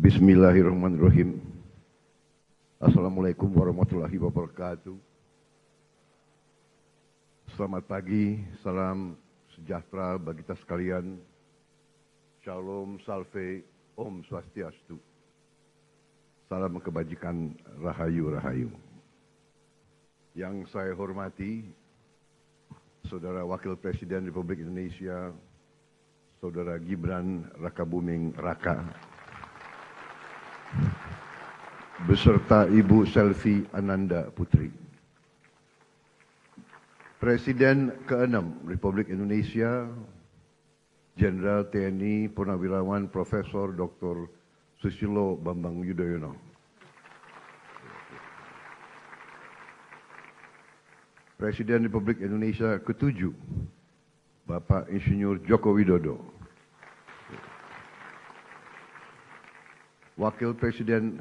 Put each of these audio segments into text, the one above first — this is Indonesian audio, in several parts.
Bismillahirrahmanirrahim. Assalamualaikum warahmatullahi wabarakatuh. Selamat pagi, salam sejahtera bagi kita sekalian. Shalom, salve, Om Swastiastu. Salam kebajikan, rahayu, rahayu. Yang saya hormati, Saudara Wakil Presiden Republik Indonesia, Saudara Gibran Rakabuming Raka, beserta Ibu Selvi Ananda Putri. Presiden ke-6 Republik Indonesia, Jenderal TNI Purnawirawan Profesor Dr. Susilo Bambang Yudhoyono. Presiden Republik Indonesia ke-7, Bapak Insinyur Joko Widodo. Wakil Presiden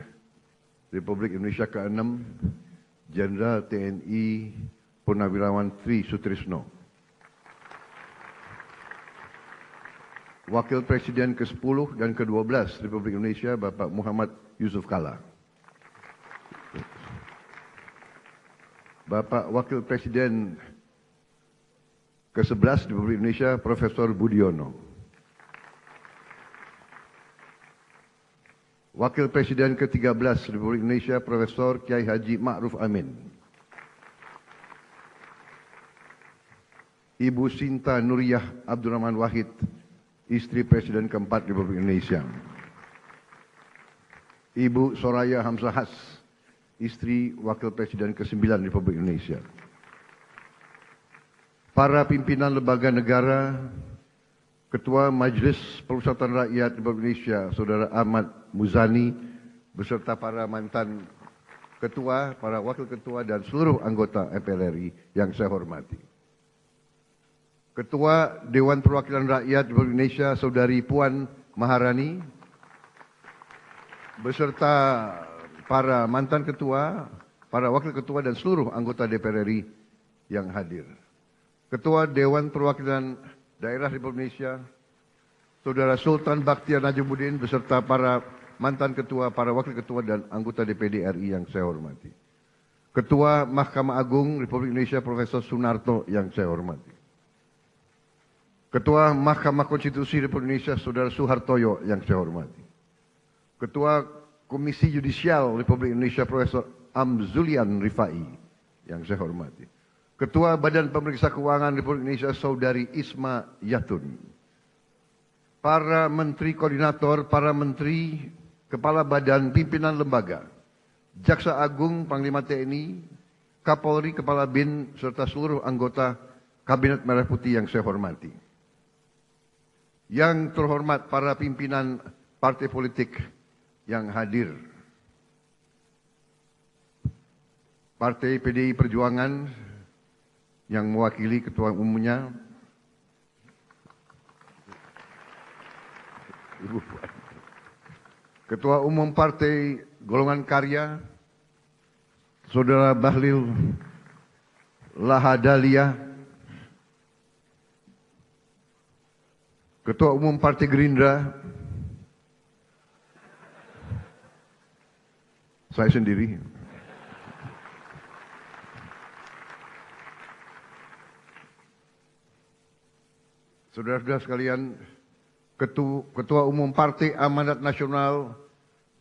Republik Indonesia ke-6, Jenderal TNI Purnawirawan Tri Sutrisno. Wakil Presiden ke-10 dan ke-12 Republik Indonesia, Bapak Muhammad Yusuf Kalla. Bapak Wakil Presiden ke-11 Republik Indonesia, Profesor Budiono. Wakil Presiden ke-13 Republik Indonesia, Profesor Kiai Haji Ma'ruf Amin. Ibu Sinta Nuriyah Abdurrahman Wahid, istri Presiden ke-4 Republik Indonesia. Ibu Soraya Hamzahas, istri Wakil Presiden ke-9 Republik Indonesia. Para pimpinan lembaga negara, Ketua Majelis Permusyawaratan Rakyat Republik Indonesia, Saudara Ahmad Muzani, beserta para mantan ketua, para wakil ketua, dan seluruh anggota MPR RI yang saya hormati. Ketua Dewan Perwakilan Rakyat Republik Indonesia, Saudari Puan Maharani, beserta para mantan ketua, para wakil ketua, dan seluruh anggota DPR RI yang hadir. Ketua Dewan Perwakilan Daerah Republik Indonesia, Saudara Sultan Bakhtiar Najamuddin, beserta para mantan ketua, para wakil ketua, dan anggota DPD RI yang saya hormati. Ketua Mahkamah Agung Republik Indonesia, Profesor Sunarto, yang saya hormati. Ketua Mahkamah Konstitusi Republik Indonesia, Saudara Suhartoyo, yang saya hormati. Ketua Komisi Yudisial Republik Indonesia, Profesor Amzulian Rifai, yang saya hormati. Ketua Badan Pemeriksa Keuangan Republik Indonesia, Saudari Isma Yatun. Para Menteri Koordinator, para Menteri, Kepala Badan Pimpinan Lembaga, Jaksa Agung, Panglima TNI, Kapolri, Kepala BIN, serta seluruh anggota Kabinet Merah Putih yang saya hormati. Yang terhormat para pimpinan partai politik yang hadir. Partai PDI Perjuangan yang mewakili ketua umumnya, Ketua Umum Partai Golongan Karya, Saudara Bahlil Lahadalia, Ketua Umum Partai Gerindra, saya sendiri. Saudara-saudara sekalian, Ketua Umum Partai Amanat Nasional,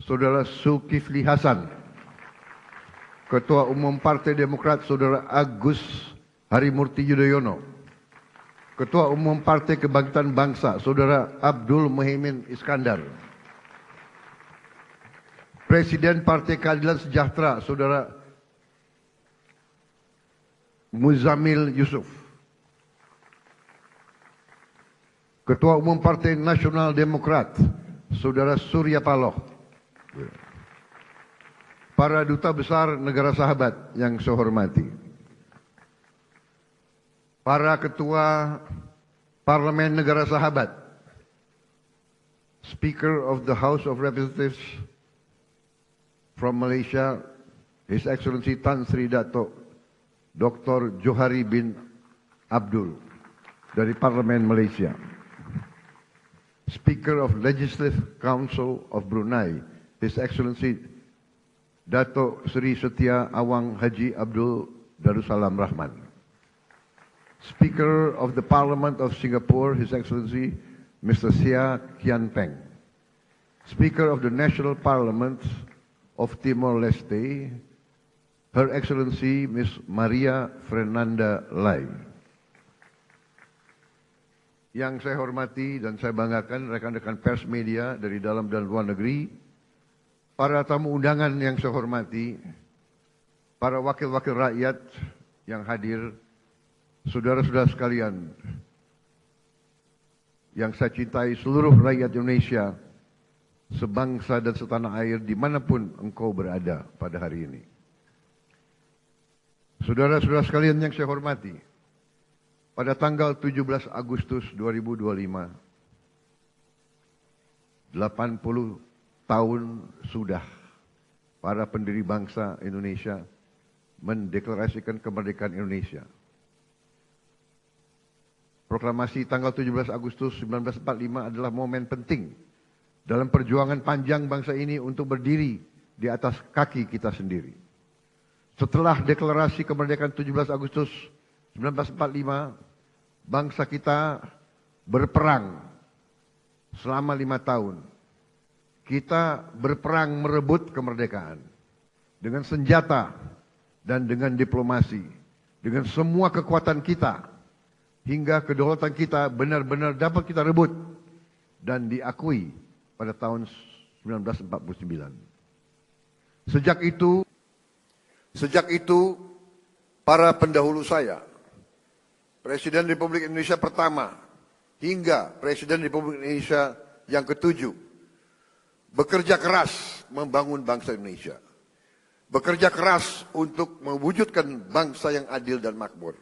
Saudara Zulkifli Hasan. Ketua Umum Partai Demokrat, Saudara Agus Harimurti Yudhoyono. Ketua Umum Partai Kebangkitan Bangsa, Saudara Abdul Muhaimin Iskandar. Presiden Partai Keadilan Sejahtera, Saudara Muzamil Yusuf. Ketua Umum Partai Nasional Demokrat, Saudara Surya Paloh. Para duta besar negara sahabat yang saya hormati. Para ketua Parlemen negara sahabat, Speaker of the House of Representatives from Malaysia, His Excellency Tan Sri Dato' Dr. Johari bin Abdul dari Parlemen Malaysia. Speaker of Legislative Council of Brunei, His Excellency Dato Seri Setia Awang Haji Abdul Darussalam Rahman. Speaker of the Parliament of Singapore, His Excellency Mr. Seah Kian Peng. Speaker of the National Parliament of Timor-Leste, Her Excellency Miss Maria Fernanda Lai. Yang saya hormati dan saya banggakan rekan-rekan pers media dari dalam dan luar negeri, para tamu undangan yang saya hormati, para wakil-wakil rakyat yang hadir, saudara-saudara sekalian yang saya cintai, seluruh rakyat Indonesia, sebangsa dan setanah air dimanapun engkau berada pada hari ini. Saudara-saudara sekalian yang saya hormati, pada tanggal 17 Agustus 2025, 80 tahun sudah para pendiri bangsa Indonesia mendeklarasikan kemerdekaan Indonesia. Proklamasi tanggal 17 Agustus 1945 adalah momen penting dalam perjuangan panjang bangsa ini untuk berdiri di atas kaki kita sendiri. Setelah deklarasi kemerdekaan 17 Agustus 1945, bangsa kita berperang selama 5 tahun. Kita berperang merebut kemerdekaan dengan senjata dan dengan diplomasi, dengan semua kekuatan kita, hingga kedaulatan kita benar-benar dapat kita rebut dan diakui pada tahun 1949. Sejak itu para pendahulu saya, Presiden Republik Indonesia pertama hingga Presiden Republik Indonesia yang ketujuh, bekerja keras membangun bangsa Indonesia. Bekerja keras untuk mewujudkan bangsa yang adil dan makmur.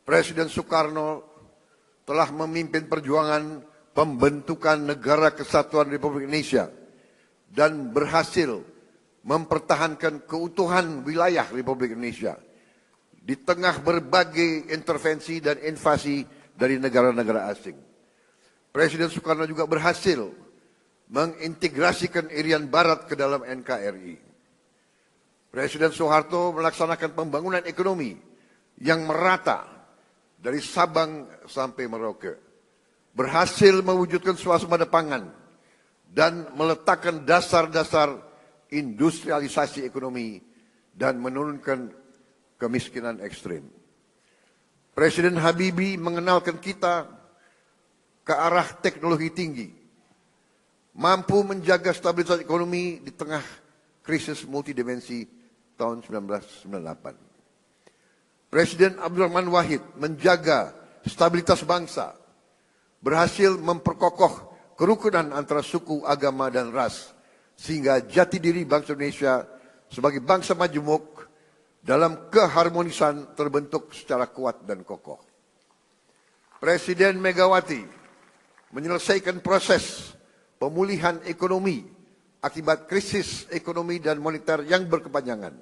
Presiden Soekarno telah memimpin perjuangan pembentukan Negara Kesatuan Republik Indonesia dan berhasil mempertahankan keutuhan wilayah Republik Indonesia di tengah berbagai intervensi dan invasi dari negara-negara asing. Presiden Soekarno juga berhasil mengintegrasikan Irian Barat ke dalam NKRI. Presiden Soeharto melaksanakan pembangunan ekonomi yang merata dari Sabang sampai Merauke. Berhasil mewujudkan swasembada pangan dan meletakkan dasar-dasar industrialisasi ekonomi dan menurunkan kemiskinan ekstrim. Presiden Habibie mengenalkan kita ke arah teknologi tinggi, mampu menjaga stabilitas ekonomi di tengah krisis multidimensi tahun 1998. Presiden Abdurrahman Wahid menjaga stabilitas bangsa, berhasil memperkokoh kerukunan antara suku, agama, dan ras, sehingga jati diri bangsa Indonesia sebagai bangsa majemuk dalam keharmonisan terbentuk secara kuat dan kokoh. Presiden Megawati menyelesaikan proses pemulihan ekonomi akibat krisis ekonomi dan moneter yang berkepanjangan.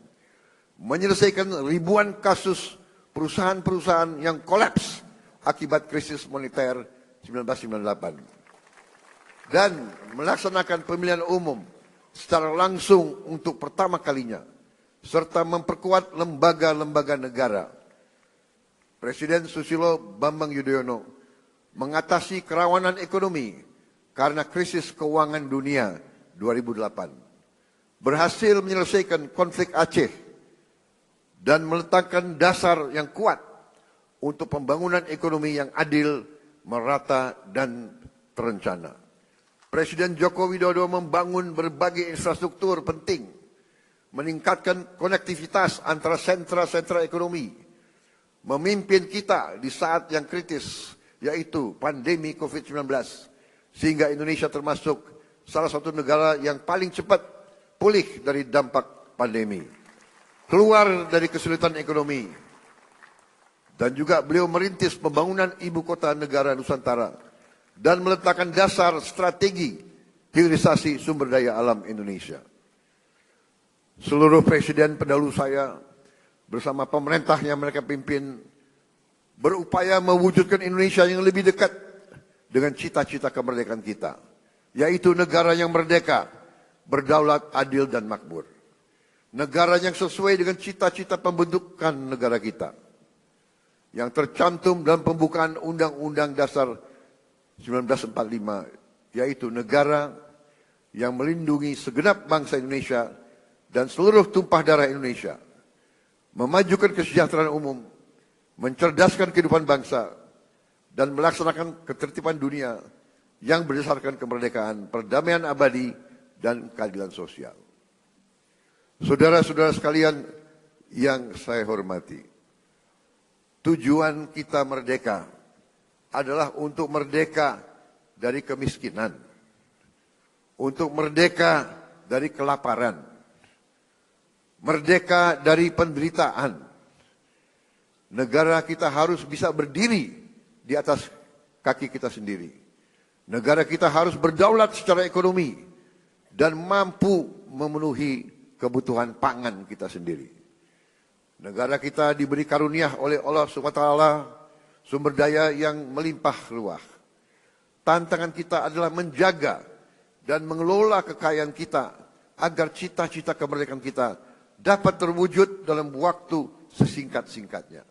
Menyelesaikan ribuan kasus perusahaan-perusahaan yang kolaps akibat krisis moneter 1998. Dan melaksanakan pemilihan umum secara langsung untuk pertama kalinya, serta memperkuat lembaga-lembaga negara. Presiden Susilo Bambang Yudhoyono mengatasi kerawanan ekonomi karena krisis keuangan dunia 2008. Berhasil menyelesaikan konflik Aceh dan meletakkan dasar yang kuat untuk pembangunan ekonomi yang adil, merata, dan terencana. Presiden Joko Widodo membangun berbagai infrastruktur penting, meningkatkan konektivitas antara sentra-sentra ekonomi, memimpin kita di saat yang kritis, yaitu pandemi COVID-19, sehingga Indonesia termasuk salah satu negara yang paling cepat pulih dari dampak pandemi, keluar dari kesulitan ekonomi, dan juga beliau merintis pembangunan ibu kota negara Nusantara dan meletakkan dasar strategi hilirisasi sumber daya alam Indonesia. Seluruh presiden pendahulu saya bersama pemerintah yang mereka pimpin berupaya mewujudkan Indonesia yang lebih dekat dengan cita-cita kemerdekaan kita, yaitu negara yang merdeka, berdaulat, adil, dan makmur. Negara yang sesuai dengan cita-cita pembentukan negara kita, yang tercantum dalam pembukaan Undang-Undang Dasar 1945, yaitu negara yang melindungi segenap bangsa Indonesia dan seluruh tumpah darah Indonesia, memajukan kesejahteraan umum, mencerdaskan kehidupan bangsa, dan melaksanakan ketertiban dunia yang berdasarkan kemerdekaan, perdamaian abadi, dan keadilan sosial. Saudara-saudara sekalian yang saya hormati, tujuan kita merdeka adalah untuk merdeka dari kemiskinan, untuk merdeka dari kelaparan, merdeka dari penderitaan. Negara kita harus bisa berdiri di atas kaki kita sendiri. Negara kita harus berdaulat secara ekonomi dan mampu memenuhi kebutuhan pangan kita sendiri. Negara kita diberi karunia oleh Allah SWT sumber daya yang melimpah ruah. Tantangan kita adalah menjaga dan mengelola kekayaan kita agar cita-cita kemerdekaan kita dapat terwujud dalam waktu sesingkat-singkatnya.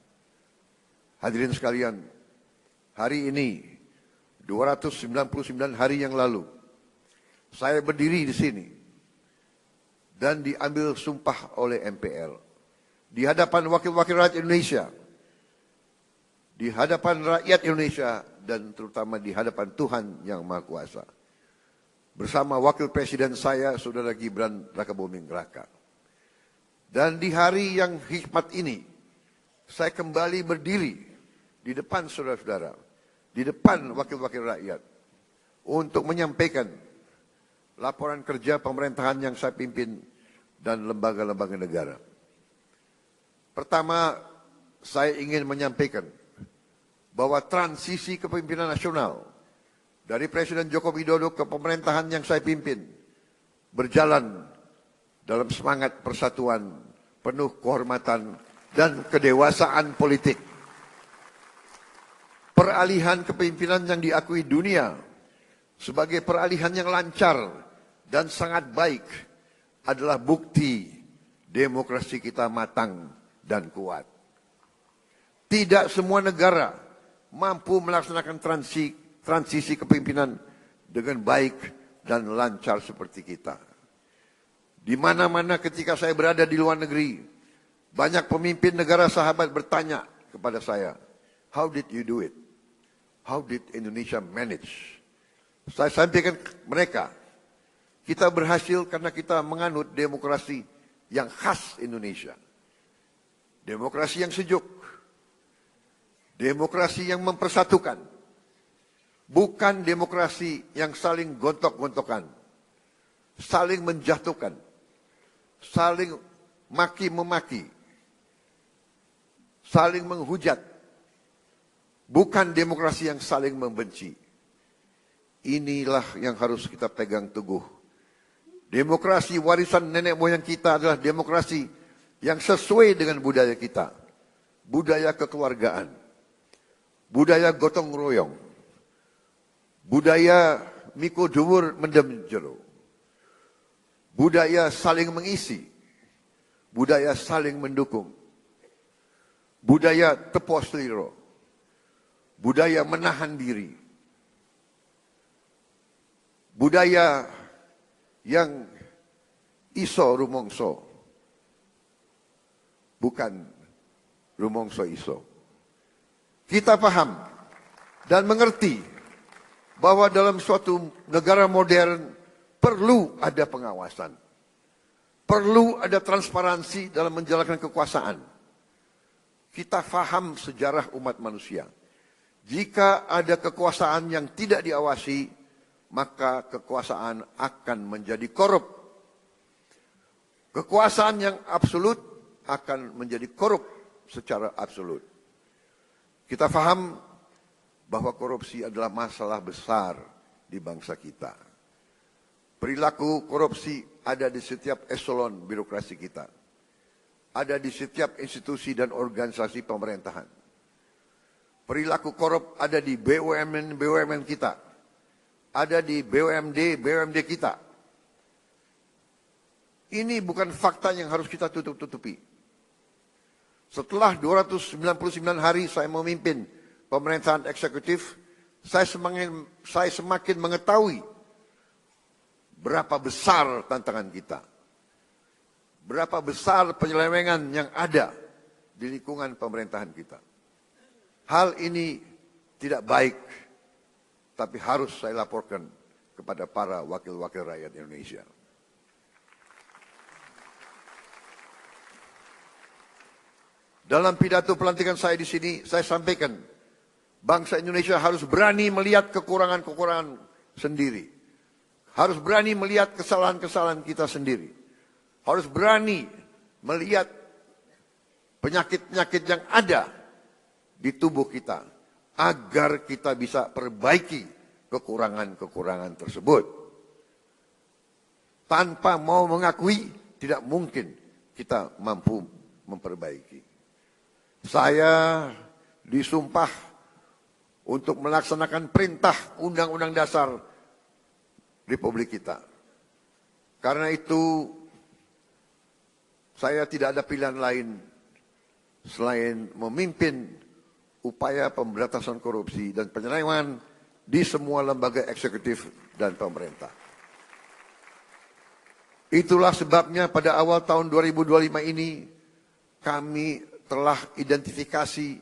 Hadirin sekalian, hari ini 299 hari yang lalu saya berdiri di sini dan diambil sumpah oleh MPR di hadapan wakil-wakil rakyat Indonesia, di hadapan rakyat Indonesia, dan terutama di hadapan Tuhan Yang Maha Kuasa, bersama wakil presiden saya, Saudara Gibran Rakabuming Raka. Dan di hari yang hikmat ini, saya kembali berdiri di depan saudara-saudara, di depan wakil-wakil rakyat, untuk menyampaikan laporan kerja pemerintahan yang saya pimpin dan lembaga-lembaga negara. Pertama, saya ingin menyampaikan bahwa transisi kepemimpinan nasional dari Presiden Joko Widodo ke pemerintahan yang saya pimpin berjalan dalam semangat persatuan, penuh kehormatan dan kedewasaan politik. Peralihan kepemimpinan yang diakui dunia sebagai peralihan yang lancar dan sangat baik adalah bukti demokrasi kita matang dan kuat. Tidak semua negara mampu melaksanakan transisi kepemimpinan dengan baik dan lancar seperti kita. Di mana-mana ketika saya berada di luar negeri, banyak pemimpin negara sahabat bertanya kepada saya, "How did you do it? How did Indonesia manage?" Saya sampaikan ke mereka, kita berhasil karena kita menganut demokrasi yang khas Indonesia. Demokrasi yang sejuk, demokrasi yang mempersatukan, bukan demokrasi yang saling gontok-gontokan, saling menjatuhkan, saling maki-memaki, saling menghujat, bukan demokrasi yang saling membenci. Inilah yang harus kita pegang teguh. Demokrasi warisan nenek moyang kita adalah demokrasi yang sesuai dengan budaya kita. Budaya kekeluargaan, budaya gotong royong, budaya miko dhuwur mendem jero, budaya saling mengisi, budaya saling mendukung, budaya tepo sliro, budaya menahan diri, budaya yang iso rumongso, bukan rumongso iso. Kita paham dan mengerti bahwa dalam suatu negara modern perlu ada pengawasan, perlu ada transparansi dalam menjalankan kekuasaan. Kita paham sejarah umat manusia. Jika ada kekuasaan yang tidak diawasi, maka kekuasaan akan menjadi korup. Kekuasaan yang absolut akan menjadi korup secara absolut. Kita paham bahwa korupsi adalah masalah besar di bangsa kita. Perilaku korupsi ada di setiap eselon birokrasi kita. Ada di setiap institusi dan organisasi pemerintahan. Perilaku korup ada di BUMN kita. Ada di BUMD kita. Ini bukan fakta yang harus kita tutup-tutupi. Setelah 299 hari saya memimpin pemerintahan eksekutif, saya semakin mengetahui berapa besar tantangan kita. Berapa besar penyelewengan yang ada di lingkungan pemerintahan kita. Hal ini tidak baik, tapi harus saya laporkan kepada para wakil-wakil rakyat Indonesia. Dalam pidato pelantikan saya di sini, saya sampaikan, bangsa Indonesia harus berani melihat kekurangan-kekurangan sendiri. Harus berani melihat kesalahan-kesalahan kita sendiri. Harus berani melihat penyakit-penyakit yang ada di tubuh kita, agar kita bisa perbaiki kekurangan-kekurangan tersebut. Tanpa mau mengakui, tidak mungkin kita mampu memperbaiki. Saya disumpah untuk melaksanakan perintah Undang-Undang Dasar Republik kita. Karena itu, saya tidak ada pilihan lain selain memimpin upaya pemberantasan korupsi dan penyelewengan di semua lembaga eksekutif dan pemerintah. Itulah sebabnya pada awal tahun 2025 ini kami telah identifikasi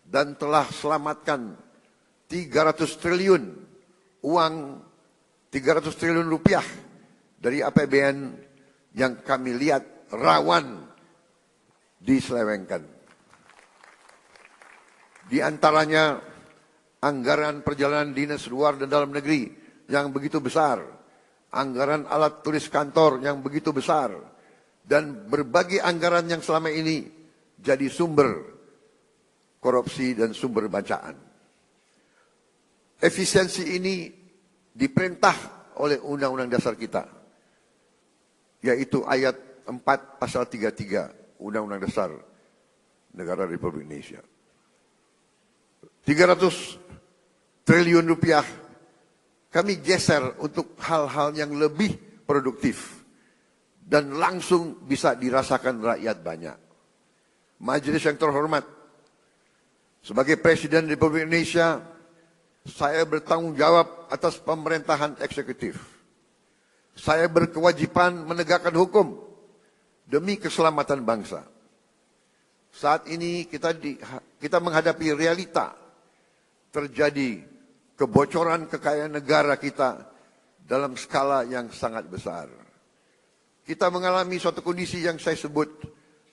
dan telah selamatkan 300 triliun uang, 300 triliun rupiah dari APBN yang kami lihat rawan diselewengkan. Di antaranya anggaran perjalanan dinas luar dan dalam negeri yang begitu besar, anggaran alat tulis kantor yang begitu besar, dan berbagai anggaran yang selama ini jadi sumber korupsi dan sumber bacaan. Efisiensi ini diperintah oleh Undang-Undang Dasar kita, yaitu ayat 4 pasal 33 Undang-Undang Dasar Negara Republik Indonesia. 300 triliun rupiah kami geser untuk hal-hal yang lebih produktif dan langsung bisa dirasakan rakyat banyak. Majelis yang terhormat, sebagai Presiden Republik Indonesia, saya bertanggung jawab atas pemerintahan eksekutif. Saya berkewajiban menegakkan hukum demi keselamatan bangsa. Saat ini kita menghadapi realita terjadi kebocoran kekayaan negara kita dalam skala yang sangat besar. Kita mengalami suatu kondisi yang saya sebut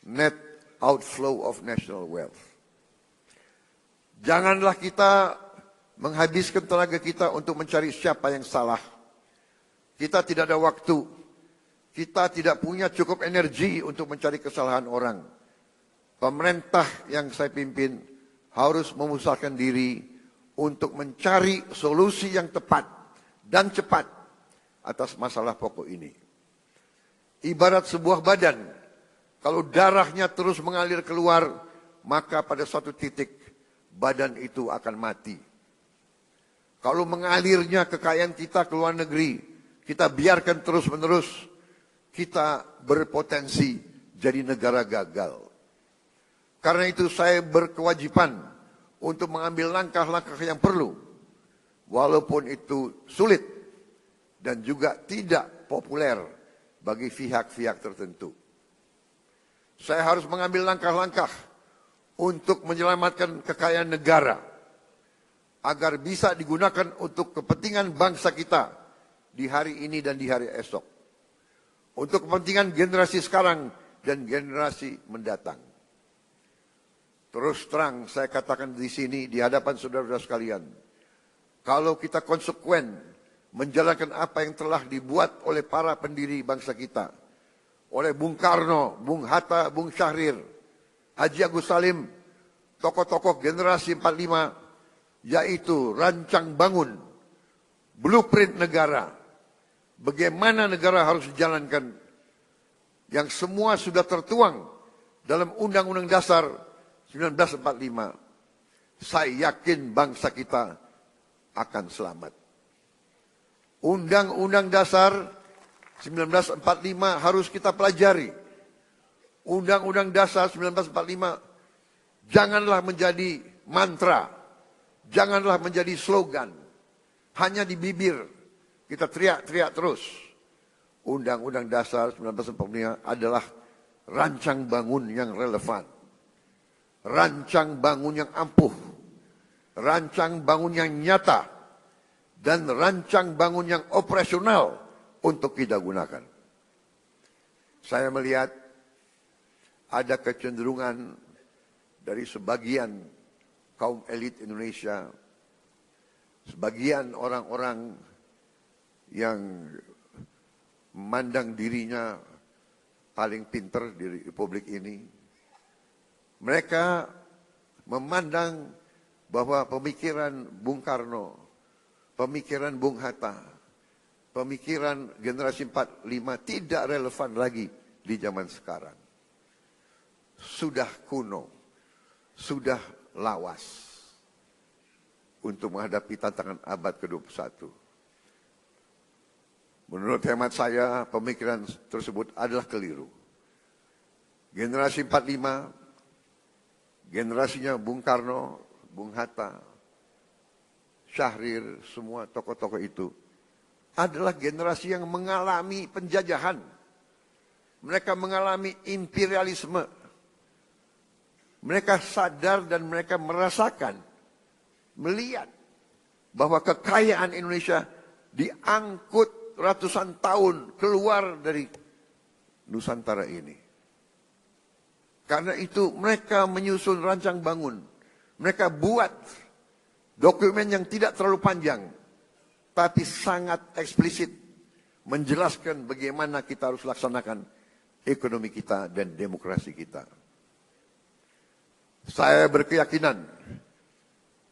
net outflow of national wealth. Janganlah kita menghabiskan tenaga kita untuk mencari siapa yang salah. Kita tidak ada waktu. Kita tidak punya cukup energi untuk mencari kesalahan orang. Pemerintah yang saya pimpin harus memusatkan diri untuk mencari solusi yang tepat dan cepat atas masalah pokok ini. Ibarat sebuah badan, kalau darahnya terus mengalir keluar, maka pada suatu titik badan itu akan mati. Kalau mengalirnya kekayaan kita ke luar negeri, kita biarkan terus-menerus, kita berpotensi jadi negara gagal. Karena itu saya berkewajiban untuk mengambil langkah-langkah yang perlu, walaupun itu sulit dan juga tidak populer bagi pihak-pihak tertentu. Saya harus mengambil langkah-langkah untuk menyelamatkan kekayaan negara agar bisa digunakan untuk kepentingan bangsa kita di hari ini dan di hari esok. Untuk kepentingan generasi sekarang dan generasi mendatang. Terus terang saya katakan di sini di hadapan saudara-saudara sekalian, kalau kita konsekuen menjalankan apa yang telah dibuat oleh para pendiri bangsa kita, oleh Bung Karno, Bung Hatta, Bung Syahrir, Haji Agus Salim, tokoh-tokoh generasi 45, yaitu rancang bangun, blueprint negara, bagaimana negara harus dijalankan, yang semua sudah tertuang dalam Undang-Undang Dasar 1945, saya yakin bangsa kita akan selamat. Undang-Undang Dasar 1945 harus kita pelajari. Undang-Undang Dasar 1945 janganlah menjadi mantra, janganlah menjadi slogan. Hanya di bibir kita teriak-teriak terus. Undang-Undang Dasar 1945 adalah rancang bangun yang relevan. Rancang bangun yang ampuh. Rancang bangun yang nyata. Dan rancang bangun yang operasional untuk kita gunakan. Saya melihat ada kecenderungan dari sebagian kaum elit Indonesia, sebagian orang-orang yang memandang dirinya paling pinter di Republik ini. Mereka memandang bahwa pemikiran Bung Karno, pemikiran Bung Hatta, pemikiran generasi 45 tidak relevan lagi di zaman sekarang. Sudah kuno, sudah lawas untuk menghadapi tantangan abad ke-21. Menurut hemat saya, pemikiran tersebut adalah keliru. Generasi 45, generasinya Bung Karno, Bung Hatta, Syahrir, semua tokoh-tokoh itu adalah generasi yang mengalami penjajahan. Mereka mengalami imperialisme. Mereka sadar dan mereka merasakan, melihat bahwa kekayaan Indonesia diangkut ratusan tahun keluar dari Nusantara ini. Karena itu mereka menyusun rancang bangun. Mereka buat dokumen yang tidak terlalu panjang, tapi sangat eksplisit menjelaskan bagaimana kita harus laksanakan ekonomi kita dan demokrasi kita. Saya berkeyakinan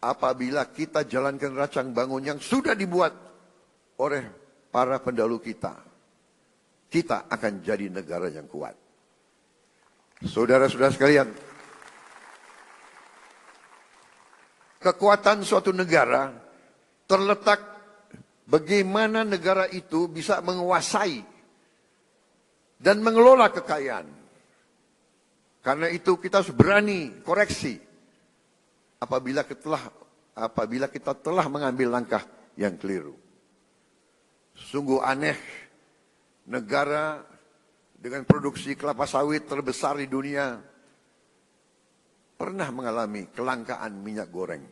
apabila kita jalankan rancang bangun yang sudah dibuat oleh para pendahulu kita, kita akan jadi negara yang kuat. Saudara-saudara sekalian, kekuatan suatu negara terletak bagaimana negara itu bisa menguasai dan mengelola kekayaan. Karena itu kita harus berani koreksi apabila kita telah mengambil langkah yang keliru. Sungguh aneh negara dengan produksi kelapa sawit terbesar di dunia pernah mengalami kelangkaan minyak goreng.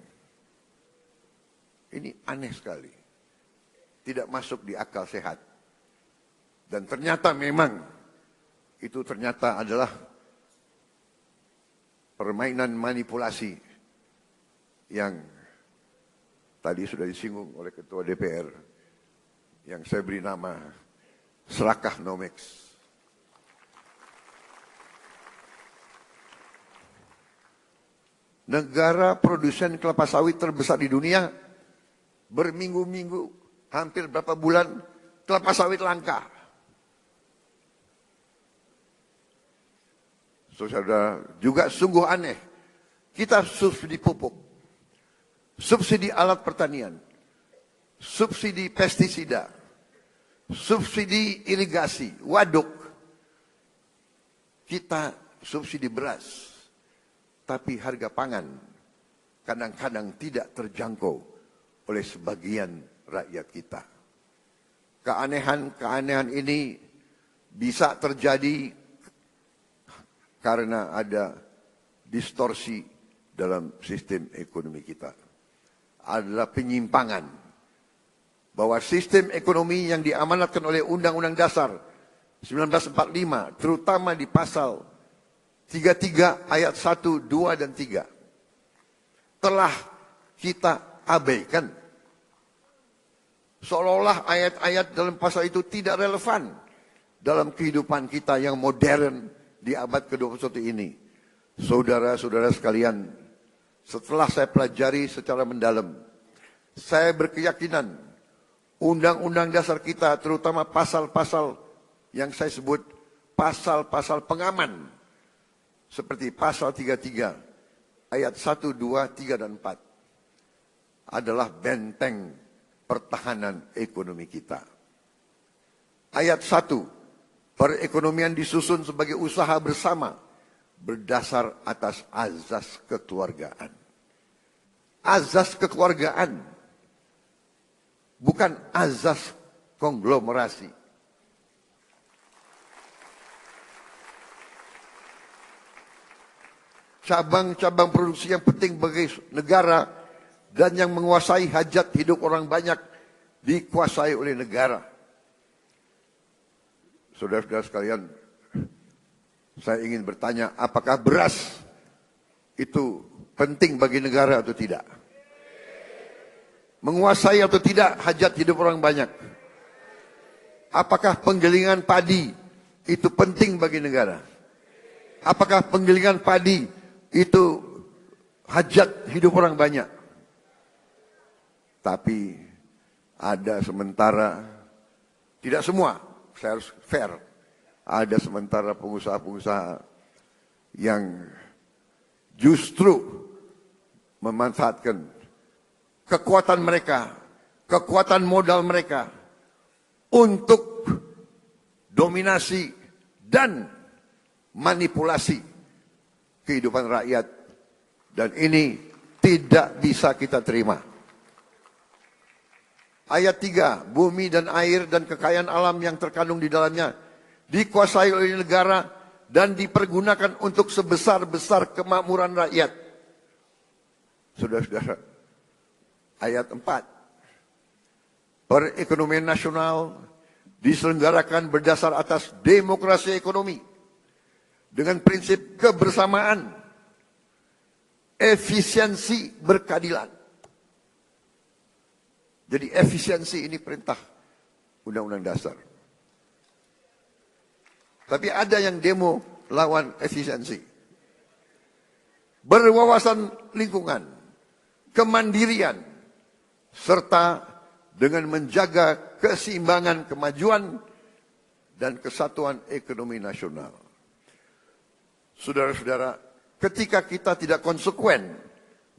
Ini aneh sekali. Tidak masuk di akal sehat. Dan ternyata memang itu ternyata adalah permainan manipulasi yang tadi sudah disinggung oleh Ketua DPR. Yang saya beri nama serakah Nomex. Negara produsen kelapa sawit terbesar di dunia, berminggu-minggu, hampir berapa bulan, kelapa sawit langka. Saudara, juga sungguh aneh. Kita subsidi pupuk, subsidi alat pertanian, subsidi pestisida, subsidi irigasi, waduk. Kita subsidi beras. Tapi harga pangan kadang-kadang tidak terjangkau oleh sebagian rakyat kita. Keanehan-keanehan ini bisa terjadi karena ada distorsi dalam sistem ekonomi kita. Adalah penyimpangan bahwa sistem ekonomi yang diamanatkan oleh Undang-Undang Dasar 1945, terutama di pasal 33 ayat 1, 2, dan 3, telah kita abaikan. Seolah-olah ayat-ayat dalam pasal itu tidak relevan dalam kehidupan kita yang modern di abad ke-21 ini. Saudara-saudara sekalian, setelah saya pelajari secara mendalam, saya berkeyakinan Undang-Undang Dasar kita, terutama pasal-pasal yang saya sebut pasal-pasal pengaman, seperti pasal 33 ayat 1, 2, 3, dan 4, adalah benteng pertahanan ekonomi kita. Ayat 1, perekonomian disusun sebagai usaha bersama berdasar atas azas kekeluargaan. Azas kekeluargaan, bukan azas konglomerasi. Cabang-cabang produksi yang penting bagi negara dan yang menguasai hajat hidup orang banyak dikuasai oleh negara. Saudara-saudara sekalian, saya ingin bertanya, apakah beras itu penting bagi negara atau tidak? Menguasai atau tidak hajat hidup orang banyak? Apakah penggilingan padi itu penting bagi negara? Apakah penggilingan padi itu hajat hidup orang banyak? Tapi ada sementara, tidak semua, saya harus fair, ada sementara pengusaha-pengusaha yang justru memanfaatkan kekuatan mereka, kekuatan modal mereka untuk dominasi dan manipulasi kehidupan rakyat, dan ini tidak bisa kita terima. Ayat 3, bumi dan air dan kekayaan alam yang terkandung di dalamnya dikuasai oleh negara dan dipergunakan untuk sebesar-besar kemakmuran rakyat. Saudara-saudara, ayat 4, perekonomian nasional diselenggarakan berdasar atas demokrasi ekonomi dengan prinsip kebersamaan, efisiensi berkeadilan. Jadi efisiensi ini perintah Undang-Undang Dasar. Tapi ada yang demo lawan efisiensi. Berwawasan lingkungan, kemandirian, serta dengan menjaga keseimbangan kemajuan dan kesatuan ekonomi nasional. Saudara-saudara, ketika kita tidak konsekuen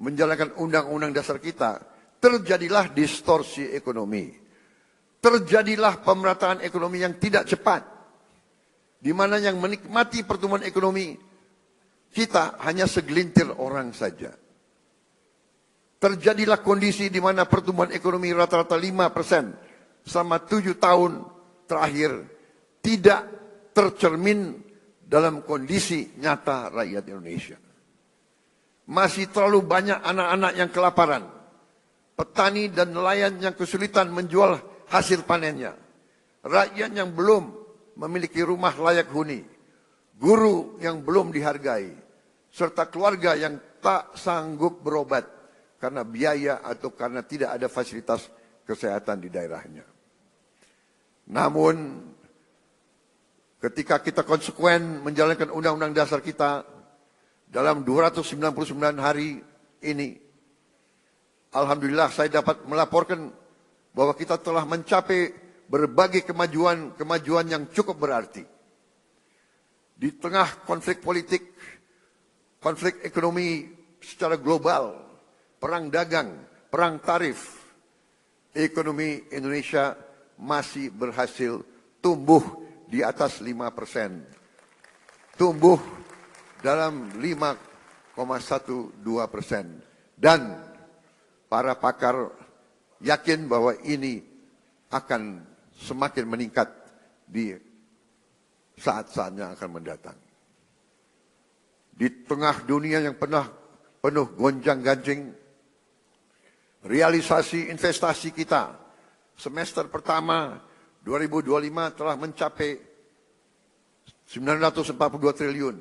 menjalankan undang-undang dasar kita, terjadilah distorsi ekonomi. Terjadilah pemerataan ekonomi yang tidak cepat, di mana yang menikmati pertumbuhan ekonomi kita hanya segelintir orang saja. Terjadilah kondisi di mana pertumbuhan ekonomi rata-rata 5% selama 7 tahun terakhir tidak tercermin dalam kondisi nyata rakyat Indonesia. Masih terlalu banyak anak-anak yang kelaparan, petani dan nelayan yang kesulitan menjual hasil panennya, rakyat yang belum memiliki rumah layak huni, guru yang belum dihargai, serta keluarga yang tak sanggup berobat karena biaya atau karena tidak ada fasilitas kesehatan di daerahnya. Namun, ketika kita konsekuen menjalankan undang-undang dasar kita dalam 299 hari ini, alhamdulillah saya dapat melaporkan bahwa kita telah mencapai berbagai kemajuan yang cukup berarti. Di tengah konflik politik, konflik ekonomi secara global, perang dagang, perang tarif, ekonomi Indonesia masih berhasil tumbuh di atas 5%. Tumbuh dalam 5,12%. Dan para pakar yakin bahwa ini akan semakin meningkat di saat-saat yang akan mendatang. Di tengah dunia yang penuh gonjang-ganjing, realisasi investasi kita semester pertama 2025 telah mencapai 942 triliun,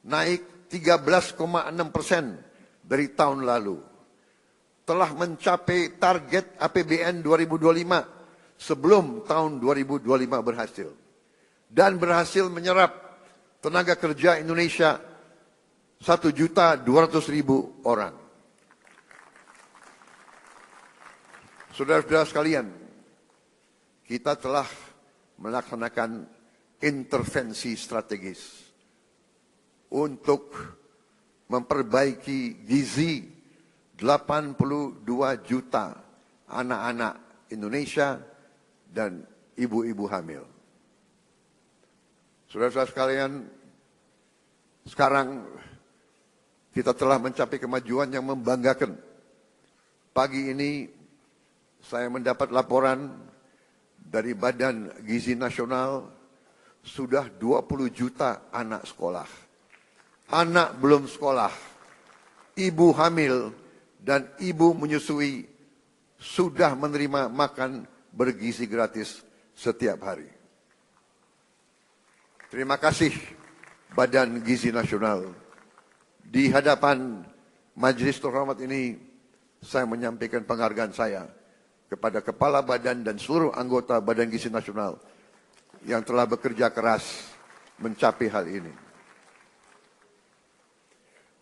naik 13,6% dari tahun lalu. Telah mencapai target APBN 2025 sebelum tahun 2025 berhasil. Dan berhasil menyerap tenaga kerja Indonesia 1.200.000 orang. Saudara-saudara sekalian, kita telah melaksanakan intervensi strategis untuk memperbaiki gizi 82 juta anak-anak Indonesia dan ibu-ibu hamil. Saudara-saudara sekalian, sekarang kita telah mencapai kemajuan yang membanggakan. Pagi ini saya mendapat laporan dari Badan Gizi Nasional, sudah 20 juta anak sekolah. Anak belum sekolah, ibu hamil, dan ibu menyusui sudah menerima makan bergizi gratis setiap hari. Terima kasih Badan Gizi Nasional. Di hadapan majelis terhormat ini, saya menyampaikan penghargaan saya kepada Kepala Badan dan seluruh anggota Badan Gizi Nasional yang telah bekerja keras mencapai hal ini.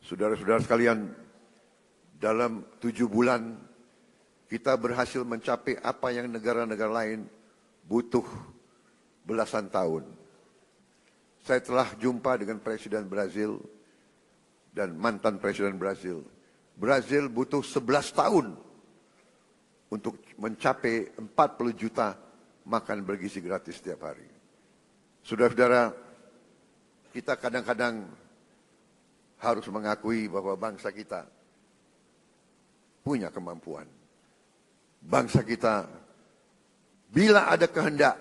Saudara-saudara sekalian, dalam 7 bulan kita berhasil mencapai apa yang negara-negara lain butuh belasan tahun. Saya telah jumpa dengan Presiden Brazil dan mantan Presiden Brazil. Brazil butuh 11 tahun untuk mencapai 40 juta makan bergizi gratis setiap hari. Saudara-saudara, kita kadang-kadang harus mengakui bahwa bangsa kita punya kemampuan. Bangsa kita, bila ada kehendak,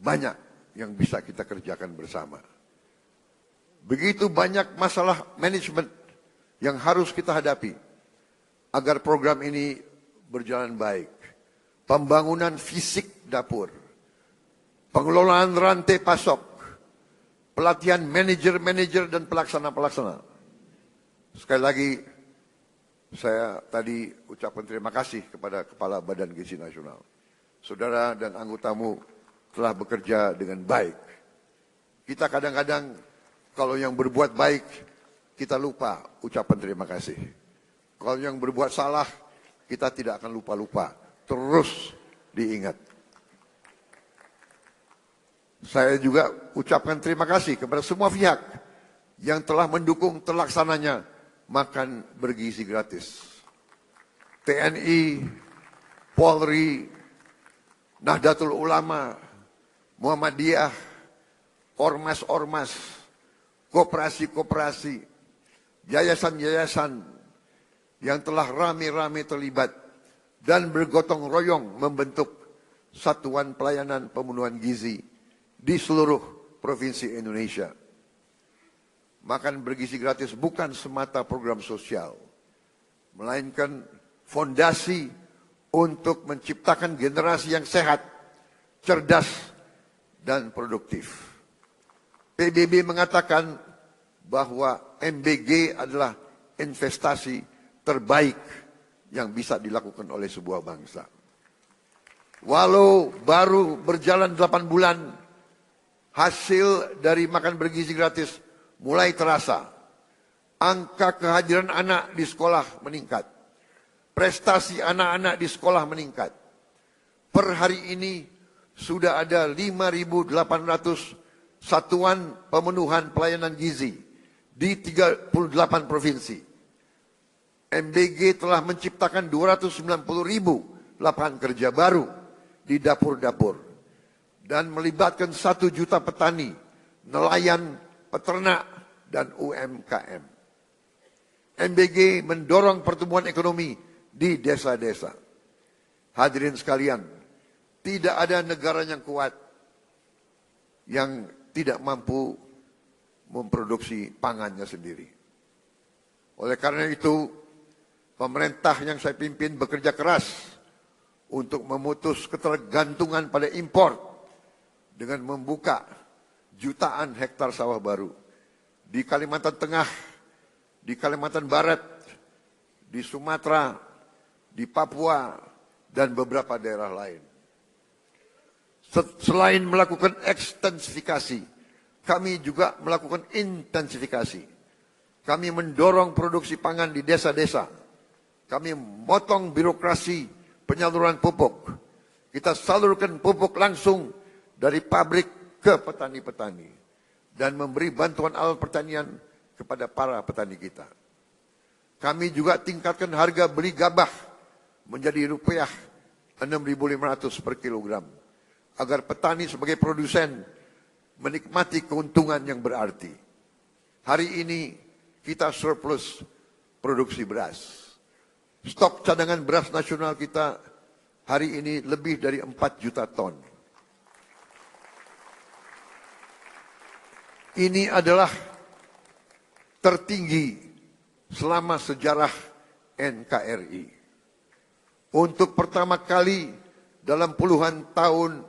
banyak yang bisa kita kerjakan bersama. Begitu banyak masalah manajemen yang harus kita hadapi agar program ini berjalan baik. Pembangunan fisik dapur, pengelolaan rantai pasok, pelatihan manajer-manajer dan pelaksana-pelaksana. Sekali lagi, saya tadi ucapkan terima kasih kepada Kepala Badan Gizi Nasional. Saudara dan anggotamu telah bekerja dengan baik. Kita kadang-kadang kalau yang berbuat baik, kita lupa ucapan terima kasih. Kalau yang berbuat salah, kita tidak akan lupa-lupa. Terus diingat. Saya juga ucapkan terima kasih kepada semua pihak yang telah mendukung terlaksananya makan bergizi gratis. TNI, Polri, Nahdlatul Ulama, Muhammadiyah, ormas-ormas, koperasi-koperasi, yayasan-yayasan yang telah rame-rame terlibat dan bergotong royong membentuk Satuan Pelayanan Pemenuhan Gizi di seluruh provinsi Indonesia. Makan bergizi gratis bukan semata program sosial, melainkan fondasi untuk menciptakan generasi yang sehat, cerdas, dan produktif. PBB mengatakan bahwa MBG adalah investasi terbaik yang bisa dilakukan oleh sebuah bangsa. Walau baru berjalan 8 bulan, hasil dari makan bergizi gratis mulai terasa. Angka kehadiran anak di sekolah meningkat. Prestasi anak-anak di sekolah meningkat. Per hari ini sudah ada 5.800 satuan pemenuhan pelayanan gizi di 38 provinsi. MBG telah menciptakan 290.000 lapangan kerja baru di dapur-dapur dan melibatkan 1 juta petani, nelayan, peternak, dan UMKM. MBG mendorong pertumbuhan ekonomi di desa-desa. Hadirin sekalian, tidak ada negara yang kuat yang tidak mampu memproduksi pangannya sendiri. Oleh karena itu, pemerintah yang saya pimpin bekerja keras untuk memutus ketergantungan pada impor dengan membuka jutaan hektar sawah baru di Kalimantan Tengah, di Kalimantan Barat, di Sumatera, di Papua, dan beberapa daerah lain. Selain melakukan ekstensifikasi, kami juga melakukan intensifikasi. Kami mendorong produksi pangan di desa-desa. Kami memotong birokrasi penyaluran pupuk. Kita salurkan pupuk langsung dari pabrik ke petani-petani. Dan memberi bantuan alat pertanian kepada para petani kita. Kami juga tingkatkan harga beli gabah menjadi rupiah 6.500 per kilogram. agar petani sebagai produsen menikmati keuntungan yang berarti. Hari ini kita surplus produksi beras. Stok cadangan beras nasional kita hari ini lebih dari 4 juta ton. Ini adalah tertinggi selama sejarah NKRI. Untuk pertama kali dalam puluhan tahun